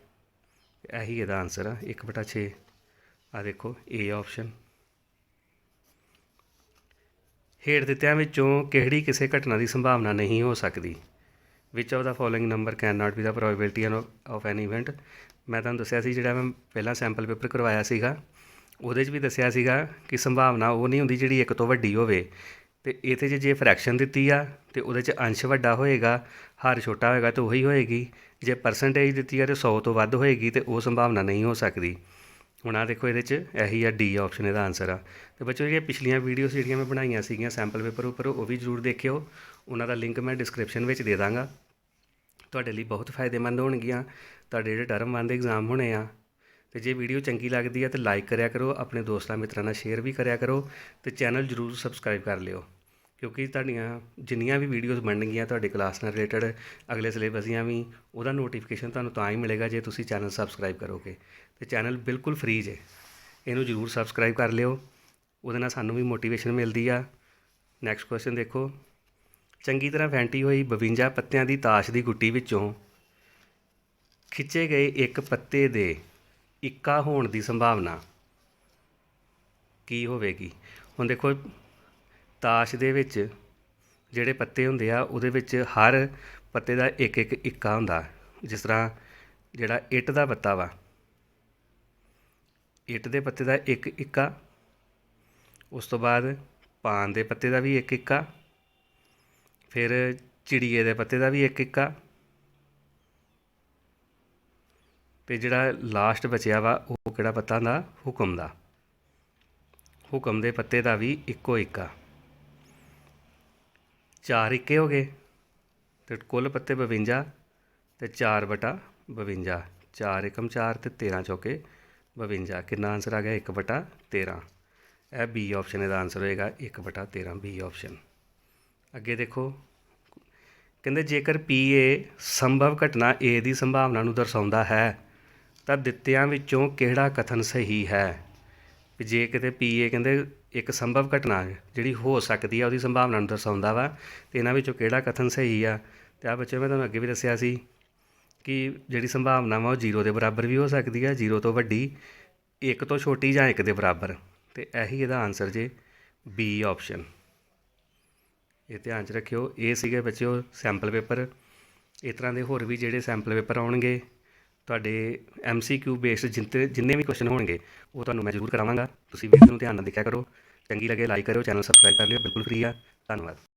ਇਹੀ ਇਹਦਾ ਆਨਸਰ ਆ 1/6। ਆਹ ਦੇਖੋ ਏ ਆਪਸ਼ਨ। ਹੇਠ ਦਿੱਤਿਆਂ ਵਿੱਚੋਂ ਕਿਹੜੀ ਕਿਸੇ ਘਟਨਾ ਦੀ ਸੰਭਾਵਨਾ ਨਹੀਂ ਹੋ ਸਕਦੀ। Which of the following number can not be the probability of N event. ਮੈਂ ਤੁਹਾਨੂੰ ਦੱਸਿਆ ਸੀ, ਜਿਹੜਾ ਮੈਂ ਪਹਿਲਾਂ ਸੈਂਪਲ ਪੇਪਰ ਕਰਵਾਇਆ ਸੀਗਾ ਉਹਦੇ 'ਚ ਵੀ ਦੱਸਿਆ ਸੀਗਾ ਕਿ ਸੰਭਾਵਨਾ ਉਹ ਨਹੀਂ ਹੁੰਦੀ ਜਿਹੜੀ ਇੱਕ ਤੋਂ ਵੱਡੀ ਹੋਵੇ, ਅਤੇ ਇਹਦੇ 'ਚ ਜੇ ਫਰੈਕਸ਼ਨ ਦਿੱਤੀ ਆ ਅਤੇ ਉਹਦੇ 'ਚ ਅੰਸ਼ ਵੱਡਾ ਹੋਏਗਾ, ਹਰ ਛੋਟਾ ਹੋਏਗਾ ਤਾਂ ਉਹੀ ਹੋਏਗੀ। ਜੇ ਪਰਸੈਂਟੇਜ ਦਿੱਤੀ ਆ ਅਤੇ 100 ਤੋਂ ਵੱਧ ਹੋਏਗੀ ਅਤੇ ਉਹ ਸੰਭਾਵਨਾ ਨਹੀਂ ਹੋ ਸਕਦੀ। ਹੁਣ ਆਹ ਦੇਖੋ ਇਹਦੇ 'ਚ ਇਹੀ ਆ ਡੀ ਆਪਸ਼ਨ ਇਹਦਾ ਆਨਸਰ ਆ। ਅਤੇ ਬੱਚੋ ਜਿਹੜੀਆਂ ਪਿਛਲੀਆਂ ਵੀਡੀਓਜ਼ ਜਿਹੜੀਆਂ ਮੈਂ ਬਣਾਈਆਂ ਸੀਗੀਆਂ ਸੈਂਪਲ ਪੇਪਰ ਉੱਪਰ ਉਹ ਵੀ ਜ਼ਰੂਰ ਦੇਖਿਓ। ਉਹਨਾਂ ਦਾ ਲਿੰਕ ਮੈਂ ਡਿਸਕ੍ਰਿਪਸ਼ਨ ਵਿੱਚ ਦੇ ਦਾਂਗਾ। ਤੁਹਾਡੇ ਲਈ ਬਹੁਤ ਫਾਇਦੇਮੰਦ ਹੋਣਗੀਆਂ। ਤੁਹਾਡੇ ਜਿਹੜੇ ਟਰਮ 1 ਦੇ ਐਗਜ਼ਾਮ ਹੋਣੇ ਆ। ਅਤੇ ਜੇ ਵੀਡੀਓ ਚੰਗੀ ਲੱਗਦੀ ਹੈ ਤਾਂ ਲਾਈਕ ਕਰਿਆ ਕਰੋ, ਆਪਣੇ ਦੋਸਤਾਂ ਮਿੱਤਰਾਂ ਨਾਲ ਸ਼ੇਅਰ ਵੀ ਕਰਿਆ ਕਰੋ ਅਤੇ ਚੈਨਲ ਜ਼ਰੂਰ ਸਬਸਕ੍ਰਾਈਬ ਕਰ ਲਿਓ, ਕਿਉਂਕਿ ਤੁਹਾਡੀਆਂ ਜਿੰਨੀਆਂ ਵੀ ਵੀਡੀਓਜ਼ ਬਣਨਗੀਆਂ ਤੁਹਾਡੀ ਕਲਾਸ ਨਾਲ ਰਿਲੇਟਡ ਅਗਲੇ ਸਿਲੇਬਸ ਦੀਆਂ ਵੀ, ਉਹਦਾ ਨੋਟੀਫਿਕੇਸ਼ਨ ਤੁਹਾਨੂੰ ਤਾਂ ਹੀ ਮਿਲੇਗਾ ਜੇ ਤੁਸੀਂ ਚੈਨਲ ਸਬਸਕ੍ਰਾਈਬ ਕਰੋਗੇ। ਅਤੇ ਚੈਨਲ ਬਿਲਕੁਲ ਫ੍ਰੀ ਜੇ, ਇਹਨੂੰ ਜ਼ਰੂਰ ਸਬਸਕ੍ਰਾਈਬ ਕਰ ਲਿਓ, ਉਹਦੇ ਨਾਲ ਸਾਨੂੰ ਵੀ ਮੋਟੀਵੇਸ਼ਨ ਮਿਲਦੀ ਆ। ਨੈਕਸਟ ਕੁਐਸਚਨ ਦੇਖੋ, ਚੰਗੀ ਤਰ੍ਹਾਂ ਫੈਂਟੀ ਹੋਈ 52 ਪੱਤਿਆਂ ਦੀ ਤਾਸ਼ ਦੀ ਗੁੱਟੀ ਵਿੱਚੋਂ ਖਿੱਚੇ ਗਏ ਇੱਕ ਪੱਤੇ ਦੇ ਇੱਕਾ ਹੋਣ ਦੀ ਸੰਭਾਵਨਾ ਕੀ ਹੋਵੇਗੀ? ਹੁਣ ਦੇਖੋ ਤਾਸ਼ ਦੇ ਵਿੱਚ ਜਿਹੜੇ ਪੱਤੇ ਹੁੰਦੇ ਆ ਉਹਦੇ ਵਿੱਚ ਹਰ ਪੱਤੇ ਦਾ ਇੱਕ ਇੱਕ ਇੱਕਾ ਹੁੰਦਾ। ਜਿਸ ਤਰ੍ਹਾਂ ਜਿਹੜਾ ਇੱਟ ਦਾ ਪੱਤਾ ਵਾ, ਇੱਟ ਦੇ ਪੱਤੇ ਦਾ ਇੱਕ ਇੱਕਾ, ਉਸ ਤੋਂ ਬਾਅਦ ਪਾਨ ਦੇ ਪੱਤੇ ਦਾ ਵੀ ਇੱਕ ਇੱਕਾ, ਫਿਰ ਚਿੜੀਏ ਦੇ ਪੱਤੇ ਦਾ ਵੀ ਇੱਕ ਇੱਕਾ, ਅਤੇ ਜਿਹੜਾ ਲਾਸਟ ਬਚਿਆ ਵਾ ਉਹ ਕਿਹੜਾ ਪੱਤਾ ਹੁੰਦਾ? ਹੁਕਮ ਦਾ। ਹੁਕਮ ਦੇ ਪੱਤੇ ਦਾ ਵੀ ਇੱਕੋ ਇੱਕਾ। 4 ਇੱਕੇ ਹੋ ਗਏ ਅਤੇ ਕੁੱਲ ਪੱਤੇ 52 ਅਤੇ 4/52। 4 ਏਕਮ 4 ਅਤੇ 13 ਚੌਕੇ 52। ਕਿੰਨਾ ਆਨਸਰ ਆ ਗਿਆ? 1/13। ਇਹ ਬੀ ਆਪਸ਼ਨ ਇਹਦਾ ਆਨਸਰ ਹੋਏਗਾ, 1/13 ਬੀ ਆਪਸ਼ਨ। ਅੱਗੇ ਦੇਖੋ, ਕਹਿੰਦੇ ਜੇਕਰ ਪੀ ਏ ਸੰਭਵ ਘਟਨਾ ਏ ਦੀ ਸੰਭਾਵਨਾ ਨੂੰ ਦਰਸਾਉਂਦਾ ਹੈ ਤਾਂ ਦਿੱਤਿਆਂ ਵਿੱਚੋਂ ਕਿਹੜਾ ਕਥਨ ਸਹੀ ਹੈ? ਵੀ ਜੇ ਕਿਤੇ ਪੀ ਏ ਕਹਿੰਦੇ ਇੱਕ ਸੰਭਵ ਘਟਨਾ ਜਿਹੜੀ ਹੋ ਸਕਦੀ ਆ ਉਹਦੀ ਸੰਭਾਵਨਾ ਨੂੰ ਦਰਸਾਉਂਦਾ ਵਾ, ਅਤੇ ਇਹਨਾਂ ਵਿੱਚੋਂ ਕਿਹੜਾ ਕਥਨ ਸਹੀ ਆ? ਅਤੇ ਆਹ ਬੱਚੇ ਮੈਂ ਤੁਹਾਨੂੰ ਅੱਗੇ ਵੀ ਦੱਸਿਆ ਸੀ ਕਿ ਜਿਹੜੀ ਸੰਭਾਵਨਾ ਵਾ ਉਹ 0 ਦੇ ਬਰਾਬਰ ਵੀ ਹੋ ਸਕਦੀ ਆ, 0 ਤੋਂ ਵੱਡੀ, 1 ਤੋਂ ਛੋਟੀ ਜਾਂ 1 ਦੇ ਬਰਾਬਰ। ਅਤੇ ਇਹੀ ਇਹਦਾ ਆਨਸਰ ਜੇ ਬੀ ਆਪਸ਼ਨ। ਇਹ ਧਿਆਨ 'ਚ ਰੱਖਿਓ। ਇਹ ਸੀਗੇ ਬੱਚਿਓ ਸੈਂਪਲ ਪੇਪਰ। ਇਸ ਤਰ੍ਹਾਂ ਦੇ ਹੋਰ ਵੀ ਜਿਹੜੇ ਸੈਂਪਲ ਪੇਪਰ ਆਉਣਗੇ ਤੁਹਾਡੇ MCQ ਬੇਸਡ ਜਿੰਨੇ ਵੀ ਕੁਐਸਚਨ ਹੋਣਗੇ ਉਹ ਤੁਹਾਨੂੰ ਮੈਂ ਜ਼ਰੂਰ ਕਰਾਵਾਂਗਾ। ਤੁਸੀਂ ਵੀਡੀਓ ਨੂੰ ਧਿਆਨ ਨਾਲ ਦੇਖਿਆ ਕਰੋ। ਚੰਗੀ ਲੱਗੇ ਲਾਈਕ ਕਰਿਓ, ਚੈਨਲ ਸਬਸਕ੍ਰਾਈਬ ਕਰ ਲਿਓ, ਬਿਲਕੁਲ ਫ੍ਰੀ ਆ। ਧੰਨਵਾਦ।